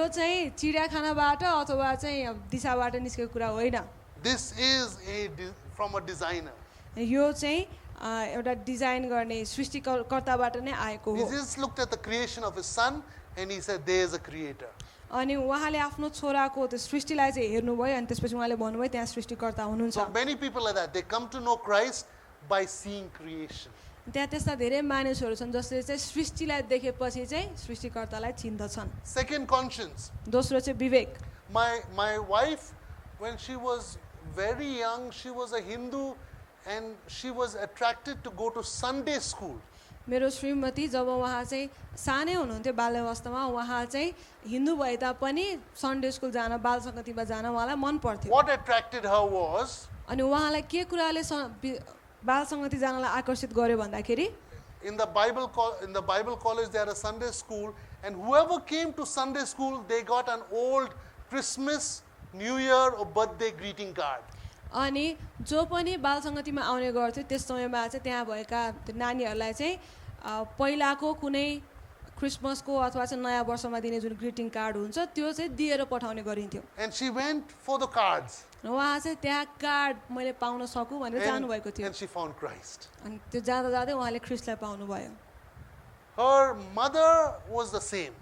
चाहिँ चिडियाखानाबाट अथवा चाहिँ दिशाबाट निस्केको कुरा होइन, This is from a designer. यो चाहिँ एउटा डिजाइन गर्ने सृष्टिकर्ताबाट नै आएको He हो। just looked at the creation of his son and he said, there is a creator. अनि उहाँले आफ्नो छोराको त्यो सृष्टिलाई चाहिँ हेर्नुभयो अनि त्यसपछि उहाँले भन्नुभयो त्यहाँ सृष्टिकर्ता हुनुहुन्छ। So many people like that. They come to know Christ by seeing creation. त्यहाँ त्यस्ता धेरै मानिसहरू छन् जसले चाहिँ सृष्टिलाई देखेपछि चाहिँ सृष्टिकर्तालाई चिन्दछन्। Second, conscience. दोस्रो चाहिँ विवेक। My wife, when she was very young, she was a Hindu and she was attracted to go to Sunday school. मेरो श्रीमती जब उहाँ चाहिँ सानै हुनुहुन्थ्यो बाल्यावस्थामा उहाँ चाहिँ हिन्दू भए तापनि सन्डे स्कुल जान बाल सङ्गतिमा जान उहाँलाई मन पर्थ्यो। What attracted her was, अनि उहाँलाई के कुराले बाल सङ्गति जानलाई आकर्षित गर्यो भन्दाखेरि in the Bible college they had a Sunday school, and whoever came to Sunday school they got an old Christmas, New Year or birthday greeting card. अनि जो पनि बाल सङ्गतिमा आउने गर्थ्यो त्यस समयमा चाहिँ त्यहाँ भएका नानीहरूलाई चाहिँ पहिलाको कुनै क्रिसमसको अथवा चाहिँ नयाँ वर्षमा दिने जुन ग्रिटिङ कार्ड हुन्छ त्यो चाहिँ दिएर पठाउने गरिन्थ्यो। And she went for the cards. र उहाँ चाहिँ त्यहाँ कार्ड मैले पाउन सकु भनेर जानुभएको थियो। And she found Christ. अनि त्यो जाँदा जाँदै उहाँले ख्रिस्टलाई पाउनुभयो। Her mother was the same.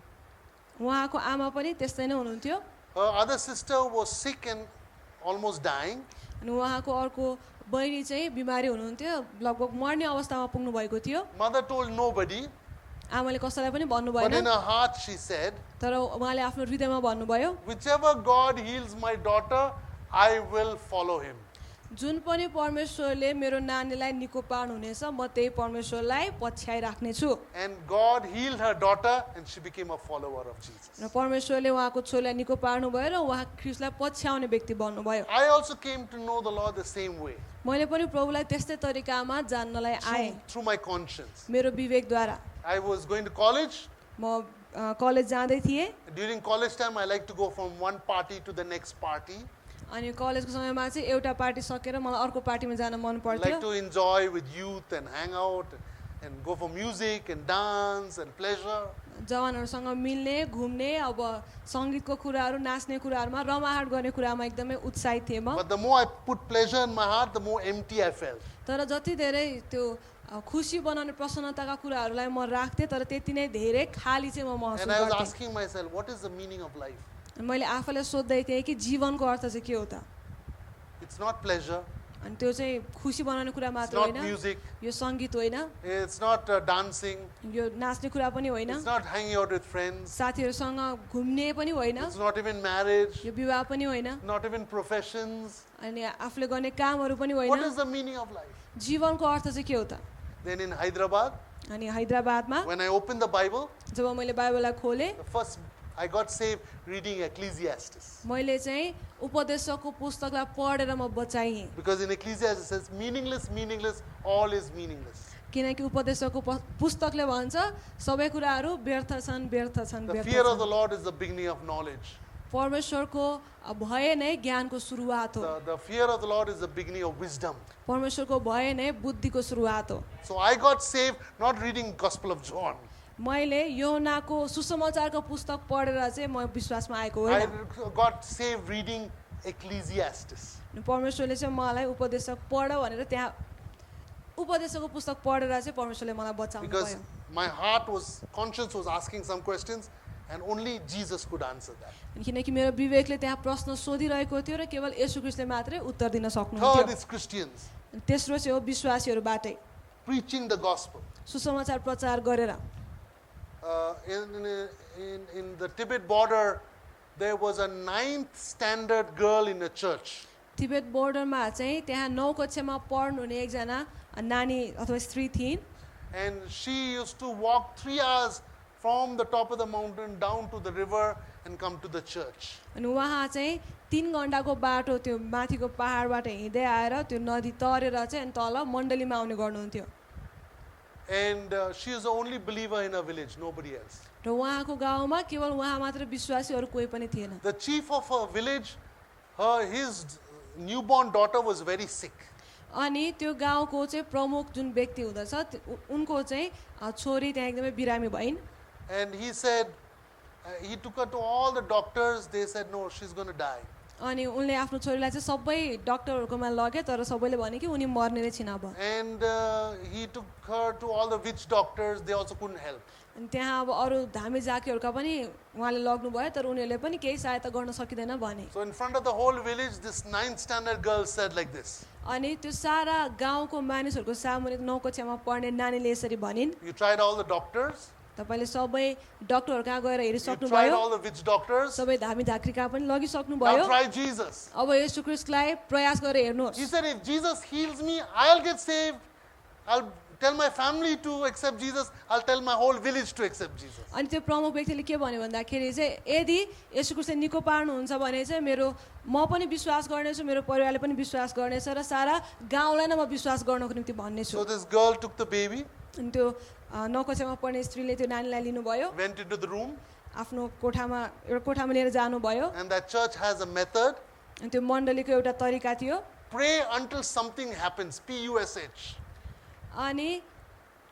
उहाँको आमा पनि त्यस्तै नै हुनुहुन्थ्यो। Her other sister was sick and almost dying. अनि उहाँको अर्को बहिनी चाहिँ बिमारी हुनुहुन्थ्यो, लगभग मर्ने अवस्थामा पुग्नु भएको थियो। Mother told nobody. आमाले कसैलाई पनि भन्नु But in भएन, her heart she said, तर उहाँले आफ्नो हृदयमा भन्नुभयो, whichever God heals my daughter, I will follow him. जुन पनि परमेश्वरले मेरो नानीलाई निको पार्नुहुनेछ म त्यही परमेश्वरलाई पछ्याइराख्नेछु। And God healed her daughter and she became a follower of Jesus. र परमेश्वरले उहाँको छोरीलाई निको पार्नुभयो र उहाँ ख्रिस्टलाई पछ्याउने व्यक्ति बन्नुभयो। I also came to know the Lord the same way, मैले पनि प्रभुलाई त्यस्तै तरिकामा जान्नलाई आएँ, through my conscience. मेरो विवेकद्वारा। I was going to college. म कलेज जाँदै थिएँ, During college time, I like to go from one party to the next party. अनि कलेजको समयमा चाहिँ एउटा पार्टी सकेर मलाई अर्को पार्टीमा जान मन I पर्थ्यो। like to enjoy with youth and hang out and go for music and dance and pleasure. जवानहरूसँग मिल्ने, घुम्ने, अब सङ्गीतको कुराहरू, नाच्ने कुराहरूमा, रमाहाट गर्ने कुरामा एकदमै उत्साहित थिएँ म। But the more I put pleasure in my heart, the more empty I felt. तर जति धेरै त्यो खुसी बनाउने प्रसन्नताका कुराहरूलाई म राख्थेँ, तर त्यति नै धेरै खाली चाहिँ म महसुस And I was गर्थेँ। asking myself, what is the meaning of life? मैले आफैलाई सोध्दै थिएँ कि जीवनको अर्थ चाहिँ के हो त? It's not pleasure. अनि त्यो चाहिँ खुसी बनाउने कुरा It's मात्र not होइन, music. यो सङ्गीत होइन, It's not dancing. यो नाच्ने कुरा पनि होइन, It's not hanging out with friends. साथीहरूसँग घुम्ने पनि होइन, It's not even marriage. यो विवाह पनि होइन, Not even professions. अनि आफूले गर्ने कामहरू पनि What होइन। is the meaning of life? जीवनको अर्थ चाहिँ के हो त? Then in Hyderabad, अनि हैदराबादमा when I opened the Bible, जब मैले बाइबललाई खोलेँ, the first I got saved reading Ecclesiastes. मैले चाहिँ उपदेशकको पुस्तकलाई पढेर म बचाएँ, Because in Ecclesiastes it says, meaningless, meaningless, all is meaningless. किनकि उपदेशकको पुस्तकले भन्छ सबै कुराहरू व्यर्थ छन्, व्यर्थ छन्, The व्यर्थ fear of the छन्। Lord is the beginning of knowledge. परमेश्वरको भय नै ज्ञानको सुरुवात हो, The fear of the Lord is the beginning of wisdom. परमेश्वरको भय नै बुद्धिको सुरुवात हो। So I got saved not reading Gospel of John. मैले योनाको सुसमाचारको पुस्तक पढेर चाहिँ म विश्वासमा आएको I होइन। got saved reading Ecclesiastes. परमेश्वरले चाहिँ मलाई उपदेशक पढ भनेर त्यहाँ उपदेशकको पुस्तक पढेर चाहिँ परमेश्वरले मलाई बचाउनु Because भयो। my conscience was asking some questions and only Jesus could answer that. किनकि मेरो विवेकले त्यहाँ प्रश्न सोधिरहेको थियो र केवल येशू ख्रीष्टले मात्रै उत्तर दिन Third सक्नुहुन्थ्यो। is Christians तेस्रो चाहिँ हो विश्वासीहरूबाटै preaching the gospel. सुसमाचार प्रचार गरेर। In the Tibet border, there was a 9th standard girl in a church. Tibet बोर्डरमा चाहिँ त्यहाँ 9 कक्षामा पढ्नुहुने एकजना नानी अथवा स्त्री थिइन्, And she used to walk 3 hours from the top of the mountain down to the river and come to the church. अनि उहाँ चाहिँ 3 घण्टाको बाटो त्यो माथिको पहाडबाट हिँड्दै आएर त्यो नदी तरेर चाहिँ अनि तल मण्डलीमा आउने गर्नुहुन्थ्यो। And she is the only believer in her village, nobody else. र उहाँको गाउँमा केवल उहाँ मात्र विश्वासी, अरू कोही पनि थिएन। The chief of her village, his newborn daughter was very sick. अनि त्यो गाउँको चाहिँ प्रमुख जुन व्यक्ति हुँदछ उनको चाहिँ छोरी त्यहाँ एकदमै बिरामी भइन्। And he said, he took her to all the doctors. They said, no, she's going to die. अनि उनले आफ्नो छोरीलाई चाहिँ सबै डक्टरहरूकोमा लगे, तर सबैले भने कि उनी मर्ने नै छिन् अब। And he took her to all the witch doctors. They also couldn't help. अनि त्यहाँ अब अरू धामी जाकीहरूका पनि उहाँले लग्नु भयो, तर उनीहरूले पनि केही सहायता गर्न सकिँदैन भने। So in front of the whole village, this 9th standard girl said like this. अनि त्यो सारा गाउँको मानिसहरूको सामुन्ने 9 कक्षामा पढ्ने नानीले यसरी भनिन्, You tried all the doctors. तपाईले सबै डक्टरहरू कहाँ गएर You हेरिसक्नु tried भयो, all the witch doctors. सबै धामी झाँक्री कहाँ पनि लगिसक्नु Now भयो, try Jesus. अब येशू ख्रीष्टलाई प्रयास गरेर हेर्नुहोस्। He said, if Jesus heals me, I'll get saved. I'll tell my family to accept Jesus. I'll tell my whole village to accept Jesus. अनि त्यो प्रमुख व्यक्तिले के भन्यो भन्दाखेरि चाहिँ यदि येशू ख्रीष्टले निको पार्नुहुन्छ भने चाहिँ म पनि विश्वास गर्नेछु, मेरो परिवारले पनि विश्वास गर्नेछ र सारा गाउँलाई नै म विश्वास गर्नको निम्ति भन्नेछु। So this girl took the baby, अनि त्यो 9 कक्षामा पढ्ने स्त्रीले त्यो नानीलाई लिनुभयो, went into the room, आफ्नो एउटा कोठामा लिएर जानुभयो। and that church has a method. अनि त्यो मण्डलीको एउटा तरिका थियो, Pray until something happens. P-U-S-H. अनि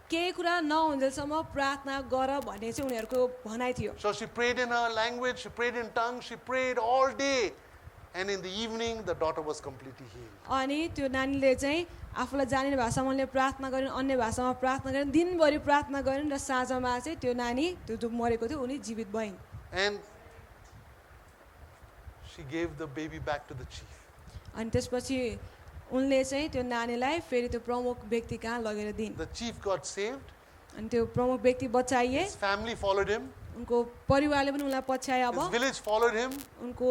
केही कुरा नहुन्जेलसम्म प्रार्थना गर भन्ने चाहिँ उनीहरूको भनाइ थियो। So she prayed in her language, she prayed in tongues, she prayed all day. And in the evening, the daughter was completely healed. अनि त्यो नानीले चाहिँ आफूलाई जानिने भाषामा उनले प्रार्थना गरिन्, अन्य भाषामा प्रार्थना गरिन्, दिनभरि प्रार्थना गरिन् र साँझमा चाहिँ त्यो नानी त्यो जो मरेको थियो उनी जीवित भइन्। And she gave the baby back to the chief. अनि त्यसपछि उनले चाहिँ त्यो नानीलाई फेरि त्यो प्रमुख व्यक्ति कहाँ लगेर दिइन्। The chief got saved. अनि त्यो प्रमुख व्यक्ति बचाइए His family followed him. उनको परिवारले पनि उनलाई पछ्याए अब His village followed him. उनको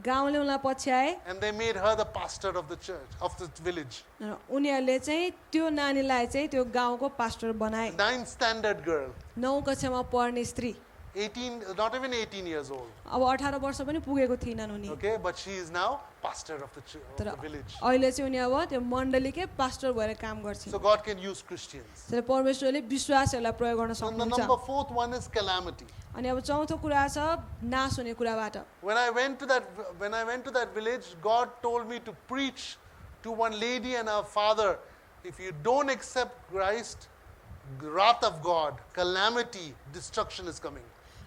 गाउँले उनलाई पछ्याए And they made her the pastor of the church, of the village. र उनीहरूले चाहिँ त्यो नानीलाई चाहिँ त्यो गाउँको पास्टर बनाए 9th standard girl. 9 कक्षामा पढ्ने स्त्री 18, not even 18 years old. अब 18 वर्ष पनि पुगेको थिएनन् उनी Okay, but she is now pastor of तर the village. अहिले चाहिँ उनी अब त्यो मण्डलीकै पास्टर भएर काम गर्छिन् So God can use Christians. तर परमेश्वरले विश्वासहरूलाई प्रयोग गर्न And the सक्नुहुन्छ number 4th one is calamity. अनि अब चौथो कुरा छ नाश हुने कुराबाट When I went to that village, God told me to preach to one lady and her father, if you don't accept Christ, wrath of God, calamity, destruction is coming.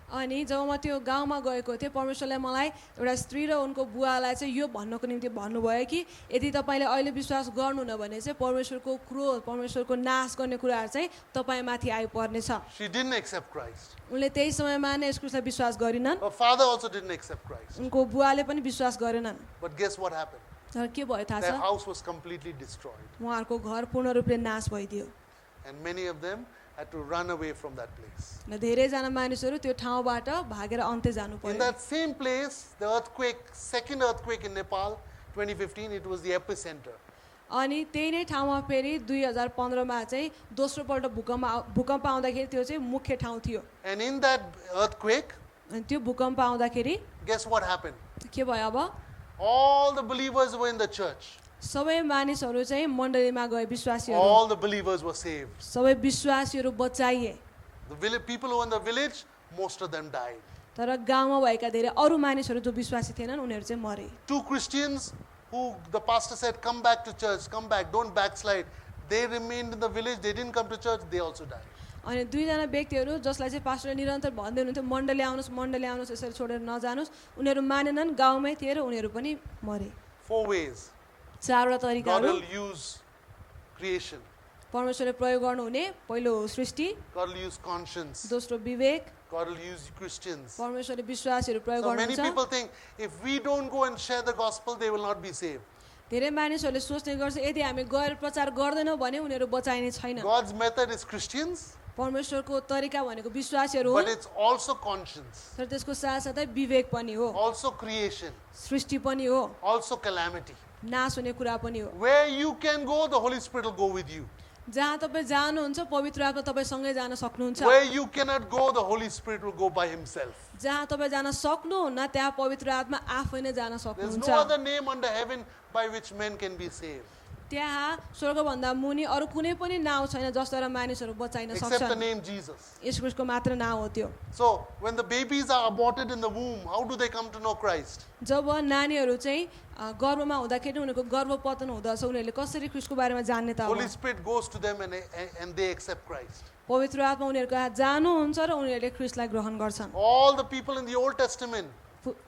अनि जब म त्यो गाउँमा गएको थिएँ परमेश्वरले मलाई एउटा स्त्री र उनको बुवालाई चाहिँ यो भन्नको निम्ति भन्नुभयो कि यदि तपाईँले अहिले विश्वास गर्नुहुन भने चाहिँ परमेश्वरको क्रोध परमेश्वरको नाश गर्ने कुराहरू चाहिँ तपाईँमाथि आइपर्नेछ She didn't accept Christ. उनले त्यही समयमा नै यसलाई विश्वास गरिनन् Her father also didn't accept Christ. उनको बुवाले पनि विश्वास गरेनन् But guess what happened? तर के भयो थाहा Their छ house was completely destroyed. उहाँहरूको घर पूर्ण रूपले नाश भइदियो And many of them had to run away from that place. र धेरैजना मानिसहरू त्यो ठाउँबाट भागेर अन्त्य जानु In पर्यो that same place, the earthquake, second earthquake in Nepal, 2015, it was the epicenter. अनि त्यही नै ठाउँमा फेरि 2015मा चाहिँ दोस्रोपल्ट भूकम्प आउँदाखेरि त्यो चाहिँ मुख्य ठाउँ थियो And in that earthquake, अनि त्यो भूकम्प आउँदाखेरि guess what happened? के भयो अब All the believers were in the church. सबै मानिसहरू चाहिँ मण्डलीमा गए विश्वासीहरू All the believers were saved. सबै विश्वासीहरू बचाइए The people who were in the village, most of them died. तर गाउँमा भएका धेरै अरू मानिसहरू जो विश्वासी थिएनन् उनीहरू चाहिँ मरे 2 Christians who the pastor said, come back to church, come back, don't backslide. They remained in the village, they didn't come to church, they also died. अनि दुईजना व्यक्तिहरू जसलाई चाहिँ पास्टरले निरन्तर भन्दै हुनुहुन्थ्यो मण्डली आउनुहोस् यसरी छोडेर नजानुहोस् उनीहरू मानेनन् गाउँमै थिए र उनीहरू पनि मरे 4 ways 4वटा God तरिकाहरू will use creation. परमेश्वरले प्रयोग गर्नुहुने पहिलो हो सृष्टि God will use conscience. दोस्रो विवेक God will use Christians. परमेश्वरले विश्वासीहरू प्रयोग So many गर्नुहुन्छ people think if we don't go and share the gospel, they will not be saved. धेरै मानिसहरूले सोच्ने गर्छ यदि हामी गएर प्रचार गर्दैनौँ भने उनीहरू बचाइने छैन God's method is Christians, परमेश्वरको तरिका भनेको विश्वासीहरू but हुन् it's also conscience, तर त्यसको साथसाथै विवेक पनि हो also creation, सृष्टि पनि हो also calamity. नाश हुने कुरा पनि हो Where you can go, the Holy Spirit will go with you. जहाँ तपाईँ जानुहुन्छ पवित्र आत्मा तपाईँसँगै जान सक्नुहुन्छ Where you cannot go, the Holy Spirit will go by himself. जहाँ तपाईँ जान सक्नुहुन्न त्यहाँ पवित्र आत्मा आफै नै जान There's सक्नुहुन्छ no other name under heaven by which men can be saved, त्यहाँ स्वर्गभन्दा मुनि अरू कुनै पनि नाउँ छैन जसद्वारा मानिसहरू बचाइन except the सक्छन् name Jesus. यीशु ख्रीष्टको मात्र नाउँ हो त्यो So when the babies are aborted in the womb, how do they come to know Christ? जब नानीहरू चाहिँ गर्भमा हुँदाखेरि उनीहरूको गर्भपतन हुँदछ उनीहरूले कसरी ख्रीष्टको बारेमा जान्ने त Holy अब Spirit goes to them and they accept Christ. पवित्र आत्मा उनीहरूको हात जानुहुन्छ र उनीहरूले ख्रीष्टलाई ग्रहण गर्छन् All the people in the Old Testament,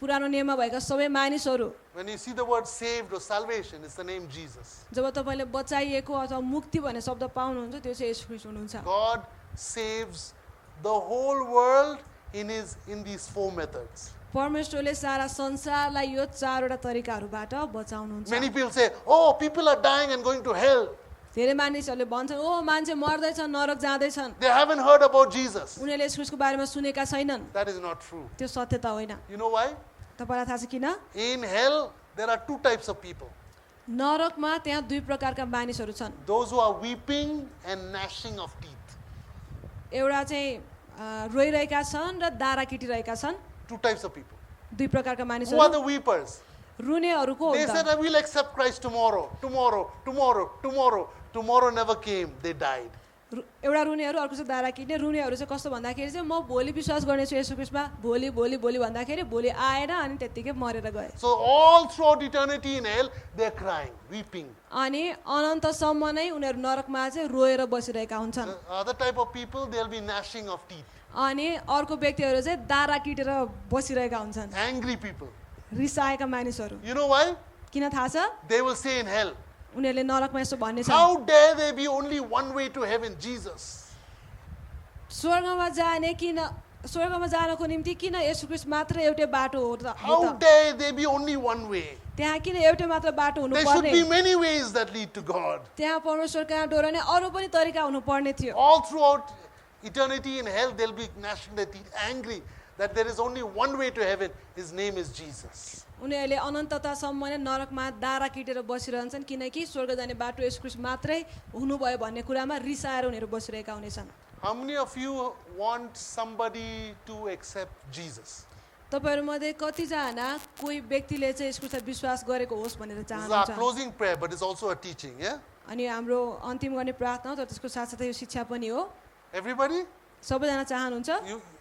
पुरानो नियममा भएका सबै मानिसहरू when you see the word saved or salvation, it's the name Jesus. जब तपाईँले बचाइएको अथवा मुक्ति भन्ने शब्द पाउनुहुन्छ त्यो चाहिँ यीशु ख्रीष्ट हुनुहुन्छ God saves the whole world in these 4 methods. परमेश्वरले सारा संसारलाई यो 4वटा तरिकाहरूबाट बचाउनुहुन्छ Many people say, oh, people are dying and going to hell. धेरै मानिसहरूले भन्छन् ओ मान्छे मर्दैछन् नरक जाँदैछन् They haven't heard about Jesus. उनीहरूले यस ख्रीष्टको बारेमा सुनेका छैनन् That is not true. त्यो सत्य त होइन You know why? तपाईँलाई थाहा छ किन In hell, there are 2 types of people. नरकमा त्यहाँ 2 प्रकारका मानिसहरू छन् Those who are weeping and gnashing of teeth. एउटा चाहिँ रोइरहेका छन् र दारा किटिरहेका छन् 2 types of people. 2 प्रकारका Who are मानिसहरू the weepers? रुनेहरूको They said, I will accept Christ tomorrow. Tomorrow never came. They died. एउटा रुनेहरू अर्को चाहिँ दारा किट्ने रुनेहरू चाहिँ कस्तो भन्दाखेरि चाहिँ म भोलि विश्वास गर्नेछु येशू ख्रीष्टमा भोलि भोलि भोलि भन्दाखेरि भोलि आएर अनि त्यत्तिकै मरेर गए So all throughout eternity in hell, they're crying, weeping. अनि अनन्तसम्म नै उनीहरू नरकमा चाहिँ रोएर बसिरहेका हुन्छन् The other type of people, they'll be gnashing of teeth. अनि अर्को व्यक्तिहरू चाहिँ दारा किटेर बसिरहेका हुन्छन् Angry people. रिसाएका मानिसहरू You know why? किन थाहा छ They will say in hell, उनीहरूले नरकमा यसो भन्ने छन् how dare there be only one way to heaven, Jesus? स्वर्गमा जाने किन स्वर्गमा जानको निम्ति किन येशू ख्रीष्ट मात्र एउटै बाटो हो त How dare there be only one way? त्यहाँ किन एउटै मात्र बाटो हुनु There should पर्ने be many ways that lead to God. त्यहाँ परमेश्वर कहाँ डोर्ने अरू पनि तरिका हुनु पर्ने थियो All throughout eternity in hell, they'll be gnashing their teeth, angry that there is only one way to heaven. His name is Jesus. उनीहरूले अनन्ततासम्म नै नरकमा दारा किटेर बसिरहन्छन् किनकि स्वर्ग जाने बाटो येशू ख्रीष्ट मात्रै हुनुभयो भन्ने कुरामा रिसाएर उनीहरू बसिरहेका हुनेछन्। How many of you want somebody to accept Jesus? तपाईहरुमध्ये कतिजना कोही व्यक्तिले चाहिँ यसको साथ विश्वास गरेको होस् भनेर This is our चाहनुहुन्छ? closing prayer, but it's also a teaching, yeah? अनि हाम्रो अन्तिम गर्ने प्रार्थना हो तर त्यसको साथसाथै यो शिक्षा पनि हो। Everybody? सबैजना चाहनुहुन्छ?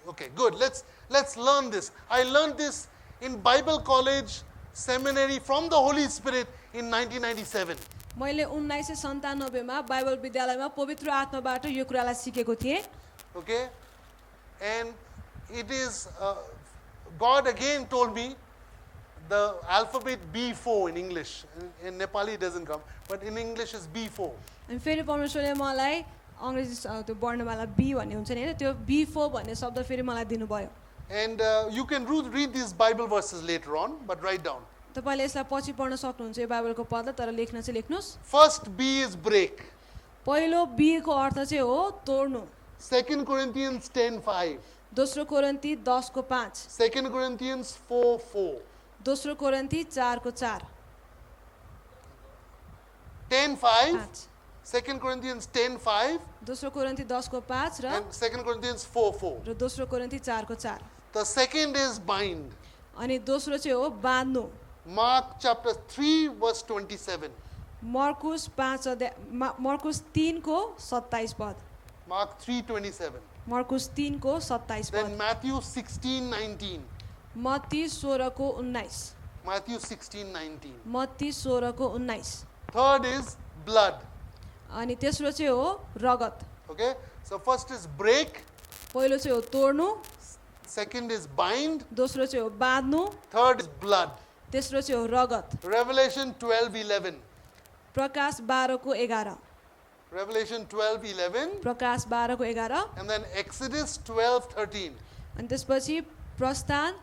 Okay, good. Let's learn this. I learned this in Bible College Seminary from the Holy Spirit in 1997. मैले 1997 मा बाइबल विद्यालयमा पवित्र आत्माबाट यो कुरालाई सिकेको थिएँ। Okay? And it is, God again told me the alphabet B4 in English. In Nepali it doesn't come, but in English is B4. अनि फेरि परमेश्वरले मलाई अंग्रेजी त्यो वर्णमाला बी भन्ने हुन्छ नि हैन त्यो B4 भन्ने शब्द फेरि मलाई दिनुभयो। And you can read these Bible verses later on, but write down. तपाईले यसलाई पछि पढ्न सक्नुहुन्छ यो बाइबलको पदलाई तर लेख्न चाहिँ लेख्नुस्। First B is break. पहिलो बी को अर्थ चाहिँ हो तोड्नु। 2 Corinthians 10:5. दोस्रो कोरिन्थी 10 को 5। 2 Corinthians 4:4. दोस्रो कोरिन्थी 4 को 4। 10:5. 2 Corinthians 10:5. दोस्रो कोरिन्थी 10 को 5 र And 2 Corinthians 4:4. र दोस्रो कोरिन्थी 4 को 4। The second is bind. अनि दोस्रो चाहिँ हो बाँध्नु। Mark chapter 3 verse 27. मर्कुस 3 को 27 पद। Mark 3:27. मर्कुस 3 को 27 Then पद। Matthew 16:19. मत्ती 16 को 19। Matthew 16:19. मत्ती 16 को 19। Third is blood. अनि तेस्रो चाहिँ हो रगत। Okay? So first is break. पहिलो चाहिँ हो तोड्नु। Second is bind. दोस्रो चाहिँ हो बाँध्नु। Third is blood. तेस्रो चाहिँ हो रगत। Revelation 12:11. प्रकाश 12 को 11। Revelation 12:11. प्रकाश 12 को 11। And then Exodus 12:13. अनि त्यसपछि प्रस्थान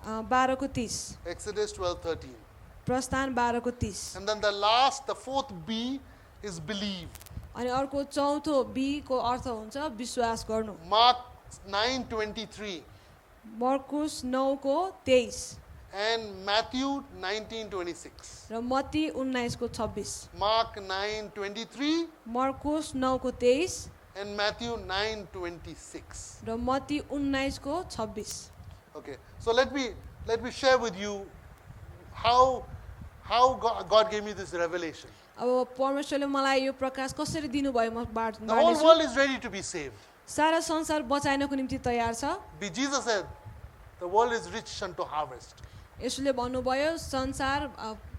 12 को 30। Exodus 12:13. प्रस्थान 12 को 30। And then the fourth B is believe. अनि अर्को चौथो बी को अर्थ हुन्छ विश्वास गर्नु। Mark 9:23. मर्कुस 9 को 23 And Matthew 19:26. र मत्ती 19 को 26। Mark 9:23 मर्कुस 9 को 23 and Matthew 9:26. र मत्ती 19 को 26। Okay, so let me share with you how God gave me this revelation. अब परमेश्वरले मलाई यो प्रकाश कसरी दिनुभयो म The whole बाँड्नेछु। world is ready to be saved. सारा संसार बचाइनको निम्ति तयार छ। Jesus said, the world is rich unto harvest. यसले भन्नुभयो संसार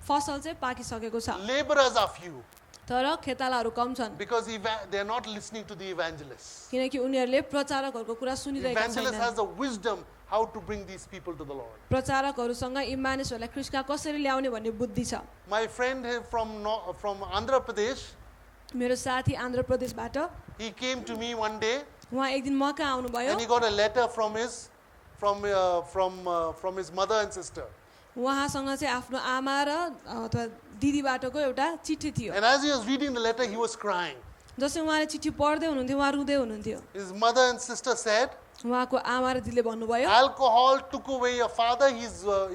फसल चाहिँ पाकिसकेको छ Laborers are few तर खेतालाहरू कम छन् because they are not listening to the evangelists. किनकि उनीहरूले प्रचारकहरूको कुरा सुनिरहेका Evangelist has छैनन्। the wisdom how to bring these people to the Lord. प्रचारकहरूसँग यी मानिसहरूलाई ख्रीष्टका कसरी ल्याउने भन्ने बुद्धि छ। My friend from Andhra Pradesh, मेरो साथी आन्ध्र प्रदेशबाट he came to me one day उहाँ एक दिन म कहाँ आउनुभयो। and he got a letter from his mother and sister. उहाँसँग चाहिँ आफ्नो आमा र अथवा दिदीबाटको एउटा चिठी थियो। And as he was reading the letter, he was crying. जसै उहाँले चिठी पढ्दै हुनुहुन्थ्यो उहाँ रुँदै हुनुहुन्थ्यो। His mother and sister said, उहाँको आमा र दिदीले भन्नुभयो alcohol took away your father, he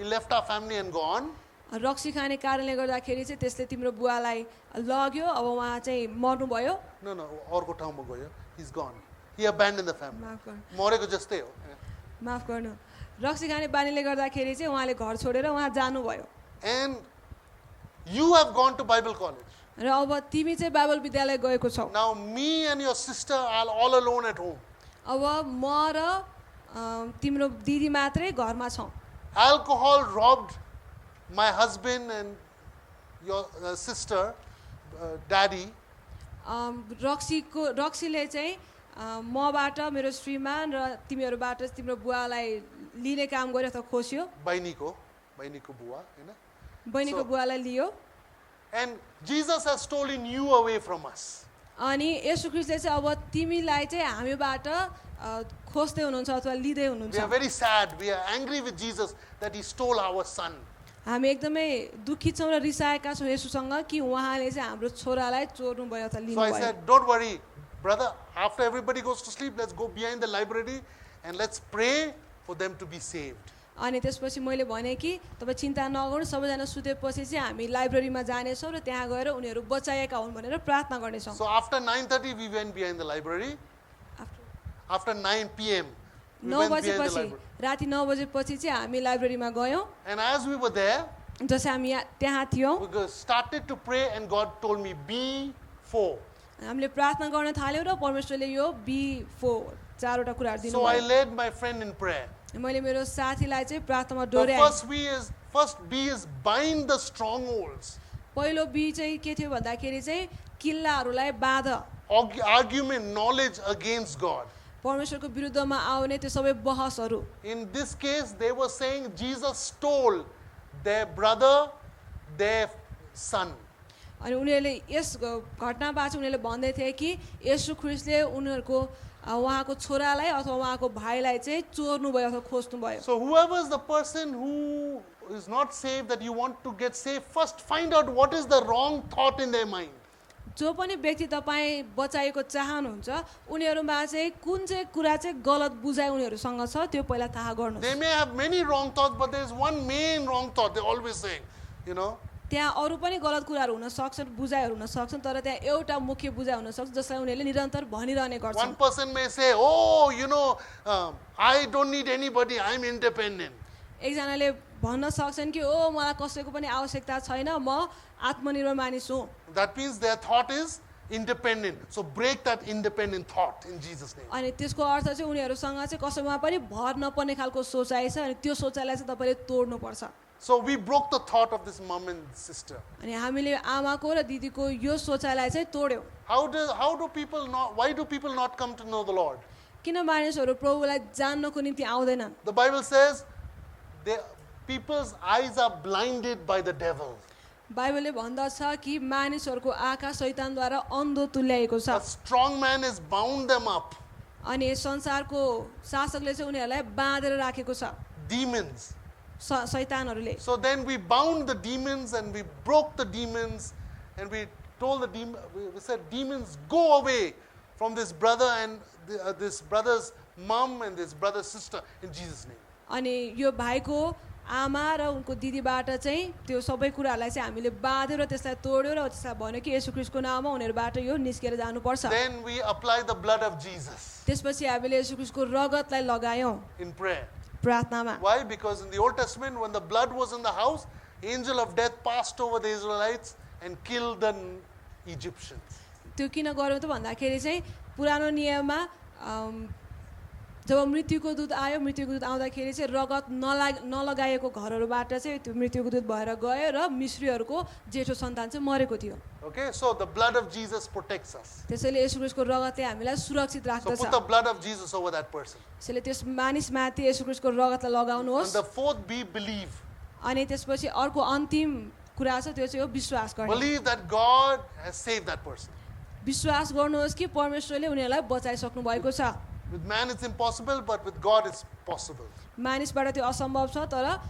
left our family and gone. रक्सी खाने कारणले गर्दाखेरि चाहिँ त्यसले तिम्रो बुवालाई लग्यो अब उहाँ चाहिँ मर्नुभयो। No, orko ठाउँमा गयो. He's gone. He abandoned the family. माफ गर्नु मरेको जस्तै हो. माफ गर्नु रक्सी खाने बानीले गर्दाखेरि चाहिँ उहाँले घर छोडेर उहाँ जानुभयो। And you have gone to Bible college. र अब तिमी चाहिँ बाइबल विद्यालय गएको छौ। Now me and your sister are all alone at home. अब म र तिम्रो दिदी मात्रै घरमा छौँ। Alcohol robbed my husband and your sister, daddy. रक्सीले चाहिँ मबाट मेरो श्रीमान र तिमीहरूबाट तिम्रो बुवालाई लिने काम गर्यो अथवा खोस्यो। बहिनीको बुवा हैन? बहिनीको बुवालाई लियो। And Jesus has stolen you away from us. अनि येशू ख्रीष्टले चाहिँ अब तिमीलाई चाहिँ हामीबाट खोज्दै हुनुहुन्छ अथवा लिँदै हुनुहुन्छ। We are very sad. We are angry with Jesus that he stole our son. हामी एकदमै दुखित छौँ र रिसाएका छौँ येशूसँग कि उहाँले चाहिँ हाम्रो छोरालाई चोर्नु भयो अथवा लिनु So I भयो। said, don't worry. Brother, after everybody goes to sleep, let's go behind the library and let's pray for them to be saved. अनि त्यसपछि मैले भने कि तपाईँ चिन्ता नगर्नु, सबैजना सुतेपछि चाहिँ हामी लाइब्रेरीमा जानेछौँ र त्यहाँ गएर उनीहरू बचाएका हुन् भनेर प्रार्थना गर्नेछौँ। So after 9:30 we went behind the library. After 9 p.m. we 9 went behind the बजेपछि library. राति 9 बजेपछि चाहिँ हामी लाइब्रेरीमा गयौँ। And as we were there, जसै हामी त्यहाँ थियौँ, we started to pray and God told me B4. हामीले प्रार्थना गर्न थाल्यौँ र परमेश्वरले यो B4 चारवटा कुराहरू दिनुभयो। So I led my friend in prayer. मैले मेरो साथीलाई चाहिँ प्रार्थनामा The डोर्याएँ। first B is bind the strongholds. पहिलो बी चाहिँ के थियो भन्दाखेरि चाहिँ किल्लाहरूलाई बाध, Argument, knowledge against God. परमेश्वरको विरुद्धमा आउने त्यो सबै बहसहरू। In this case, they were saying Jesus stole their brother, their son. अनि उनीहरूले यस घटनाबाट चाहिँ उनीहरूले भन्दै थिए कि येशू ख्रिस्टले उनीहरूको उहाँको छोरालाई अथवा उहाँको भाइलाई चाहिँ चोर्नु भयो अथवा खोज्नु भयो। So whoever is the person who is not saved, that you want to get saved, first find out what is the wrong thought in their mind. जो पनि व्यक्ति तपाईँ बचाएको चाहनुहुन्छ उनीहरूमा चाहिँ कुन चाहिँ कुरा चाहिँ गलत बुझाइ उनीहरूसँग छ त्यो पहिला थाहा गर्नुहोस्। They may have many wrong thoughts, but there is one main wrong thought. They always saying, you know. त्यहाँ अरू पनि गलत कुराहरू हुन सक्छन्, बुझाइहरू हुन सक्छन्, तर त्यहाँ एउटा मुख्य बुझाइ हुन सक्छ जसलाई उनीहरूले निरन्तर भनिरहने गर्छन्। One person may say, oh, you know, I don't need anybody, I'm independent. एकजनाले भन्न सक्छन् कि ओ मलाई कसैको पनि आवश्यकता छैन, म आत्मनिर्भर मानिस हुँ। That means their thought is independent. So break that independent thought in Jesus' name. अनि त्यसको अर्थ चाहिँ उनीहरूसँग चाहिँ कसैमा पनि भर नपर्ने खालको सोचाइ छ अनि त्यो सोचाइलाई चाहिँ तपाईँले तोड्नुपर्छ। So we broke the thought of this mom and sister. अनि हामीले आमाको र दिदीको यो सोचाइलाई चाहिँ तोड्यौँ। How do people not, why do people not come to know the Lord? किन मानिसहरू प्रभुलाई जान्नको निम्ति आउँदैनन्? The Bible says people's eyes are blinded by the devil. बाइबलले भन्दछ कि मानिसहरूको आँखा शैतानद्वारा अन्धो तुल्याएको छ। A strong man has bound them up. अनि संसारको शासकले चाहिँ उनीहरूलाई बाँधेर राखेको छ, Demons. शैतानहरूले। So then we bound the demons and we broke the demons and we told the demon, we said, demons, go away from this brother and this brother's mom and this brother's sister in Jesus' name. अनि यो भाइको आमा र उनको दिदीबाट चाहिँ त्यो सबै कुराहरूलाई चाहिँ हामीले बाँध्यो र त्यसलाई तोड्यो र त्यसलाई भन्यो कि येशू ख्रिस्टको नाममा उनीहरूबाट यो निस्केर जानुपर्छ। Then we apply the blood of Jesus त्यसपछि हामीले येशू ख्रिस्टको रगतलाई लगायौँ in prayer. प्रार्थनामा। Why? Because in the Old Testament, when the blood was in the house, angel of death passed over the Israelites and killed the Egyptians. त्यो किन गर्यो त भन्दाखेरि चाहिँ पुरानो नियममा जब मृत्युको दूत आयो, मृत्युको दूत आउँदाखेरि चाहिँ रगत नलगाएको घरहरूबाट चाहिँ त्यो मृत्युको दूत भएर गयो र मिश्रीहरूको जेठो सन्तान चाहिँ मरेको थियो। Okay, so the blood of Jesus protects us. त्यसैले येशू ख्रिस्टको रगतले हामीलाई सुरक्षित So राख्दछ। put the blood of Jesus over that person. त्यसैले त्यस मानिसमाथि येशू ख्रिस्टको रगतलाई लगाउनुहोस्। And the fourth, be believe. अनि त्यसपछि अर्को अन्तिम कुरा छ त्यो चाहिँ हो विश्वास गर्ने। Believe that God has saved that person. विश्वास गर्नुहोस् कि परमेश्वरले उनीहरूलाई बचाइसक्नु भएको छ। With man it's impossible, but with God it's possible. मानिसबाट त्यो असम्भव छ तर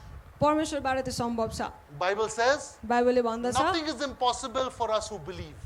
परमेश्वरबाट त्यो सम्भव छ। Bible says, बाइबलले भन्दछ nothing is impossible for us who believe.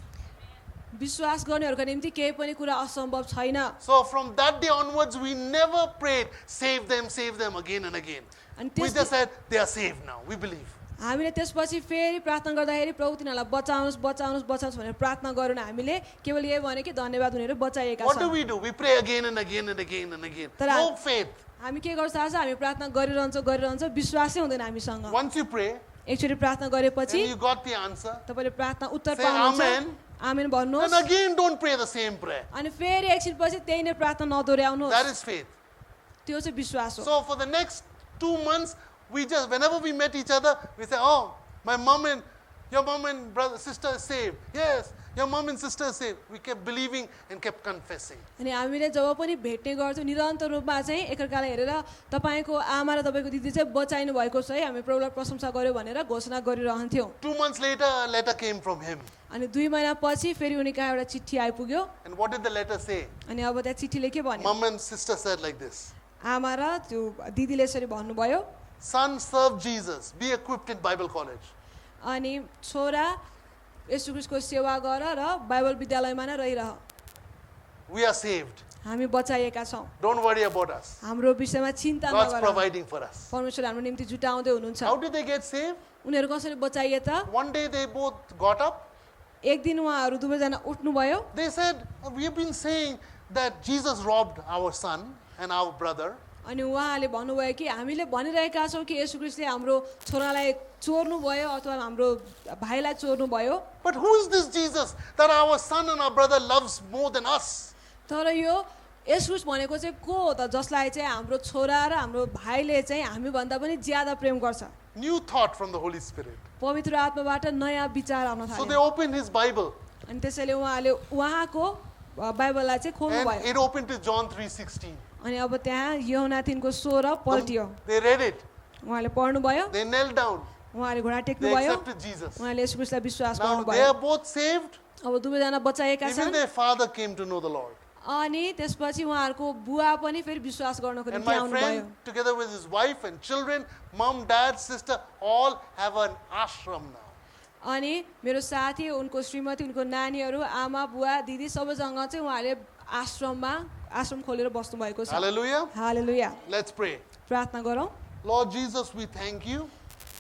विश्वास गर्नेहरूका निम्ति केही पनि कुरा असम्भव छैन। So from that day onwards, we never prayed, save them again and again. अनि We just said, they are saved now. We believe. हामीले त्यसपछि फेरि प्रार्थना गर्दाखेरि प्रभु तिनीहरूलाई बचाउनुहोस् बचाउनुहोस् बचाउनुहोस् भनेर प्रार्थना गरेन। हामीले केवल यही भने कि धन्यवाद उनीहरू बचाइएका What do छन्। we do? We pray again and again and again and again. तर No faith. हामी के गर्छ आज हामी प्रार्थना गरिरहन्छ विश्वासै हुँदैन हामीसँग। Once you pray एकचोटि प्रार्थना गरेपछि and you got the answer, तपाईले प्रार्थना उत्तर say पाउनुहुन्छ, amen. आमेन भन्नुहोस्। And again don't pray the same prayer. अनि फेरि एकछिनपछि त्यही नै प्रार्थना नदोहोऱ्याउनुहोस्। That is faith. त्यो चाहिँ विश्वास हो। So for the next 2 months, we just, whenever we met each other, we say, oh, your mom and brother, sister is saved. Yes, your mom and sister is saved. We kept believing and kept confessing. अनि हामीले जब पनि भेट्ने गर्थ्यौँ निरन्तर रूपमा चाहिँ एकअर्कालाई हेरेर तपाईको आमा र तपाईको दिदी चाहिँ बचाइनु भएको छ है, हामी प्रभुलाई प्रशंसा गर्यो भनेर घोषणा गरिरहन्थ्यौँ। 2 months later, a letter came from him. अनि 2 महिनापछि फेरि उनी कहाँ एउटा चिठी आइपुग्यो। And what did the letter say? अनि अब त्यहाँ चिठीले के भन्यो? Mom and sister said like this. आमा र त्यो दिदीले यसरी भन्नुभयो, Son, serve Jesus. Be equipped in Bible college. अनि छोरा येशू ख्रिस्टको सेवा गर र बाइबल विद्यालयमा नै रहिरह। We are saved. हामी बचाइएका छौँ Don't worry about us. हाम्रो विषयमा चिन्ता God's नगर providing for us. परमेश्वर हाम्रो निम्ति जुटाउँदै हुनुहुन्छ How did they get saved? उनीहरू कसरी बचाइए त One day they both got up. एक दिन उहाँहरू दुवैजना उठ्नुभयो They said, we've been saying that Jesus robbed our son and our brother. अनि उहाँले भन्नुभयो कि हामीले भनिरहेका छौँ कि येशू ख्रीष्टले हाम्रो छोरालाई चोर्नु भयो अथवा हाम्रो भाइलाई चोर्नु भयो But who is this Jesus that our son and our brother loves more than us? तर यो येशू ख्रीष्ट भनेको चाहिँ को हो त जसलाई चाहिँ हाम्रो छोरा र हाम्रो भाइले चाहिँ हामीभन्दा पनि ज्यादा प्रेम गर्छ New thought from the Holy Spirit. पवित्र आत्माबाट नयाँ विचार आउन So they थाल्यो opened his Bible अनि त्यसैले उहाँले उहाँको बाइबललाई चाहिँ खोल्नु and भयो it opened to John 3:16. अनि अब त्यहाँ यूहन्ना 3:16 पल्टियो They read it. उहाँले पढ्नुभयो They knelt down. उहाँले घुँडा टेक्नु They भयो accepted Jesus. उहाँले येशू ख्रीष्टलाई विश्वास Now they गर्नुभयो are both saved. अब दुवैजना बचाएका Even छन् their father came to know the Lord. अनि त्यसपछि उहाँहरूको बुवा पनि फेरि विश्वास गर्नको And निम्ति my आउनुभयो friend, together with his wife and children, mom, dad, sister, all have an ashram now. अनि मेरो साथी उनको श्रीमती उनको नानीहरू आमा बुवा दिदी सबैसँग चाहिँ उहाँले आश्रम खोलेर बस्नु भएको छ Hallelujah. Hallelujah Let's pray. प्रार्थना गरौँ Lord Jesus, we thank you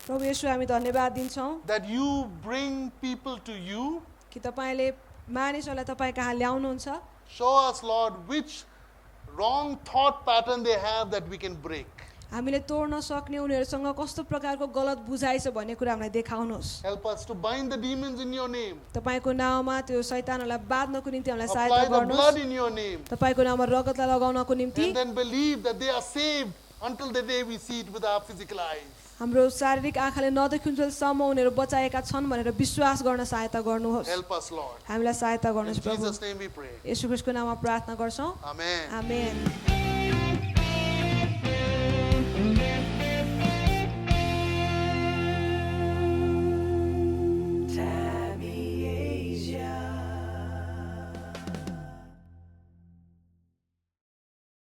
प्रभु येशू हामी धन्यवाद दिन्छौँ that you bring people to you. कि तपाईँले मानिसहरूलाई तपाईँ कहाँ ल्याउनुहुन्छ Show us, Lord, which wrong thought pattern they have that we can break. हामीले तोड्न सक्ने उनीहरूसँग कस्तो प्रकारको गलत बुझाइ छ भन्ने कुरा हामीलाई देखाउनुहोस् Help us to bind the demons in your name. तपाईँको नाउँमा त्यो शैतानहरूलाई बाध्नको निम्ति हामीलाई सहायता Apply the blood गर्नुहोस् in your name. तपाईँको नाउँमा रगतलाई लगाउनको निम्ति And then believe that they are saved until the day we see it with our physical eyes. हाम्रो शारीरिक आँखाले नदेखुन्जेलसम्म उनीहरू बचाएका छन् भनेर विश्वास गर्न सहायता गर्नुहोस् Help us, Lord. हामीलाई सहायता In गर्नुहोस् प्रभु Jesus' name we pray. येशू ख्रीष्टको नाममा प्रार्थना गर्छौँ Amen. आमेन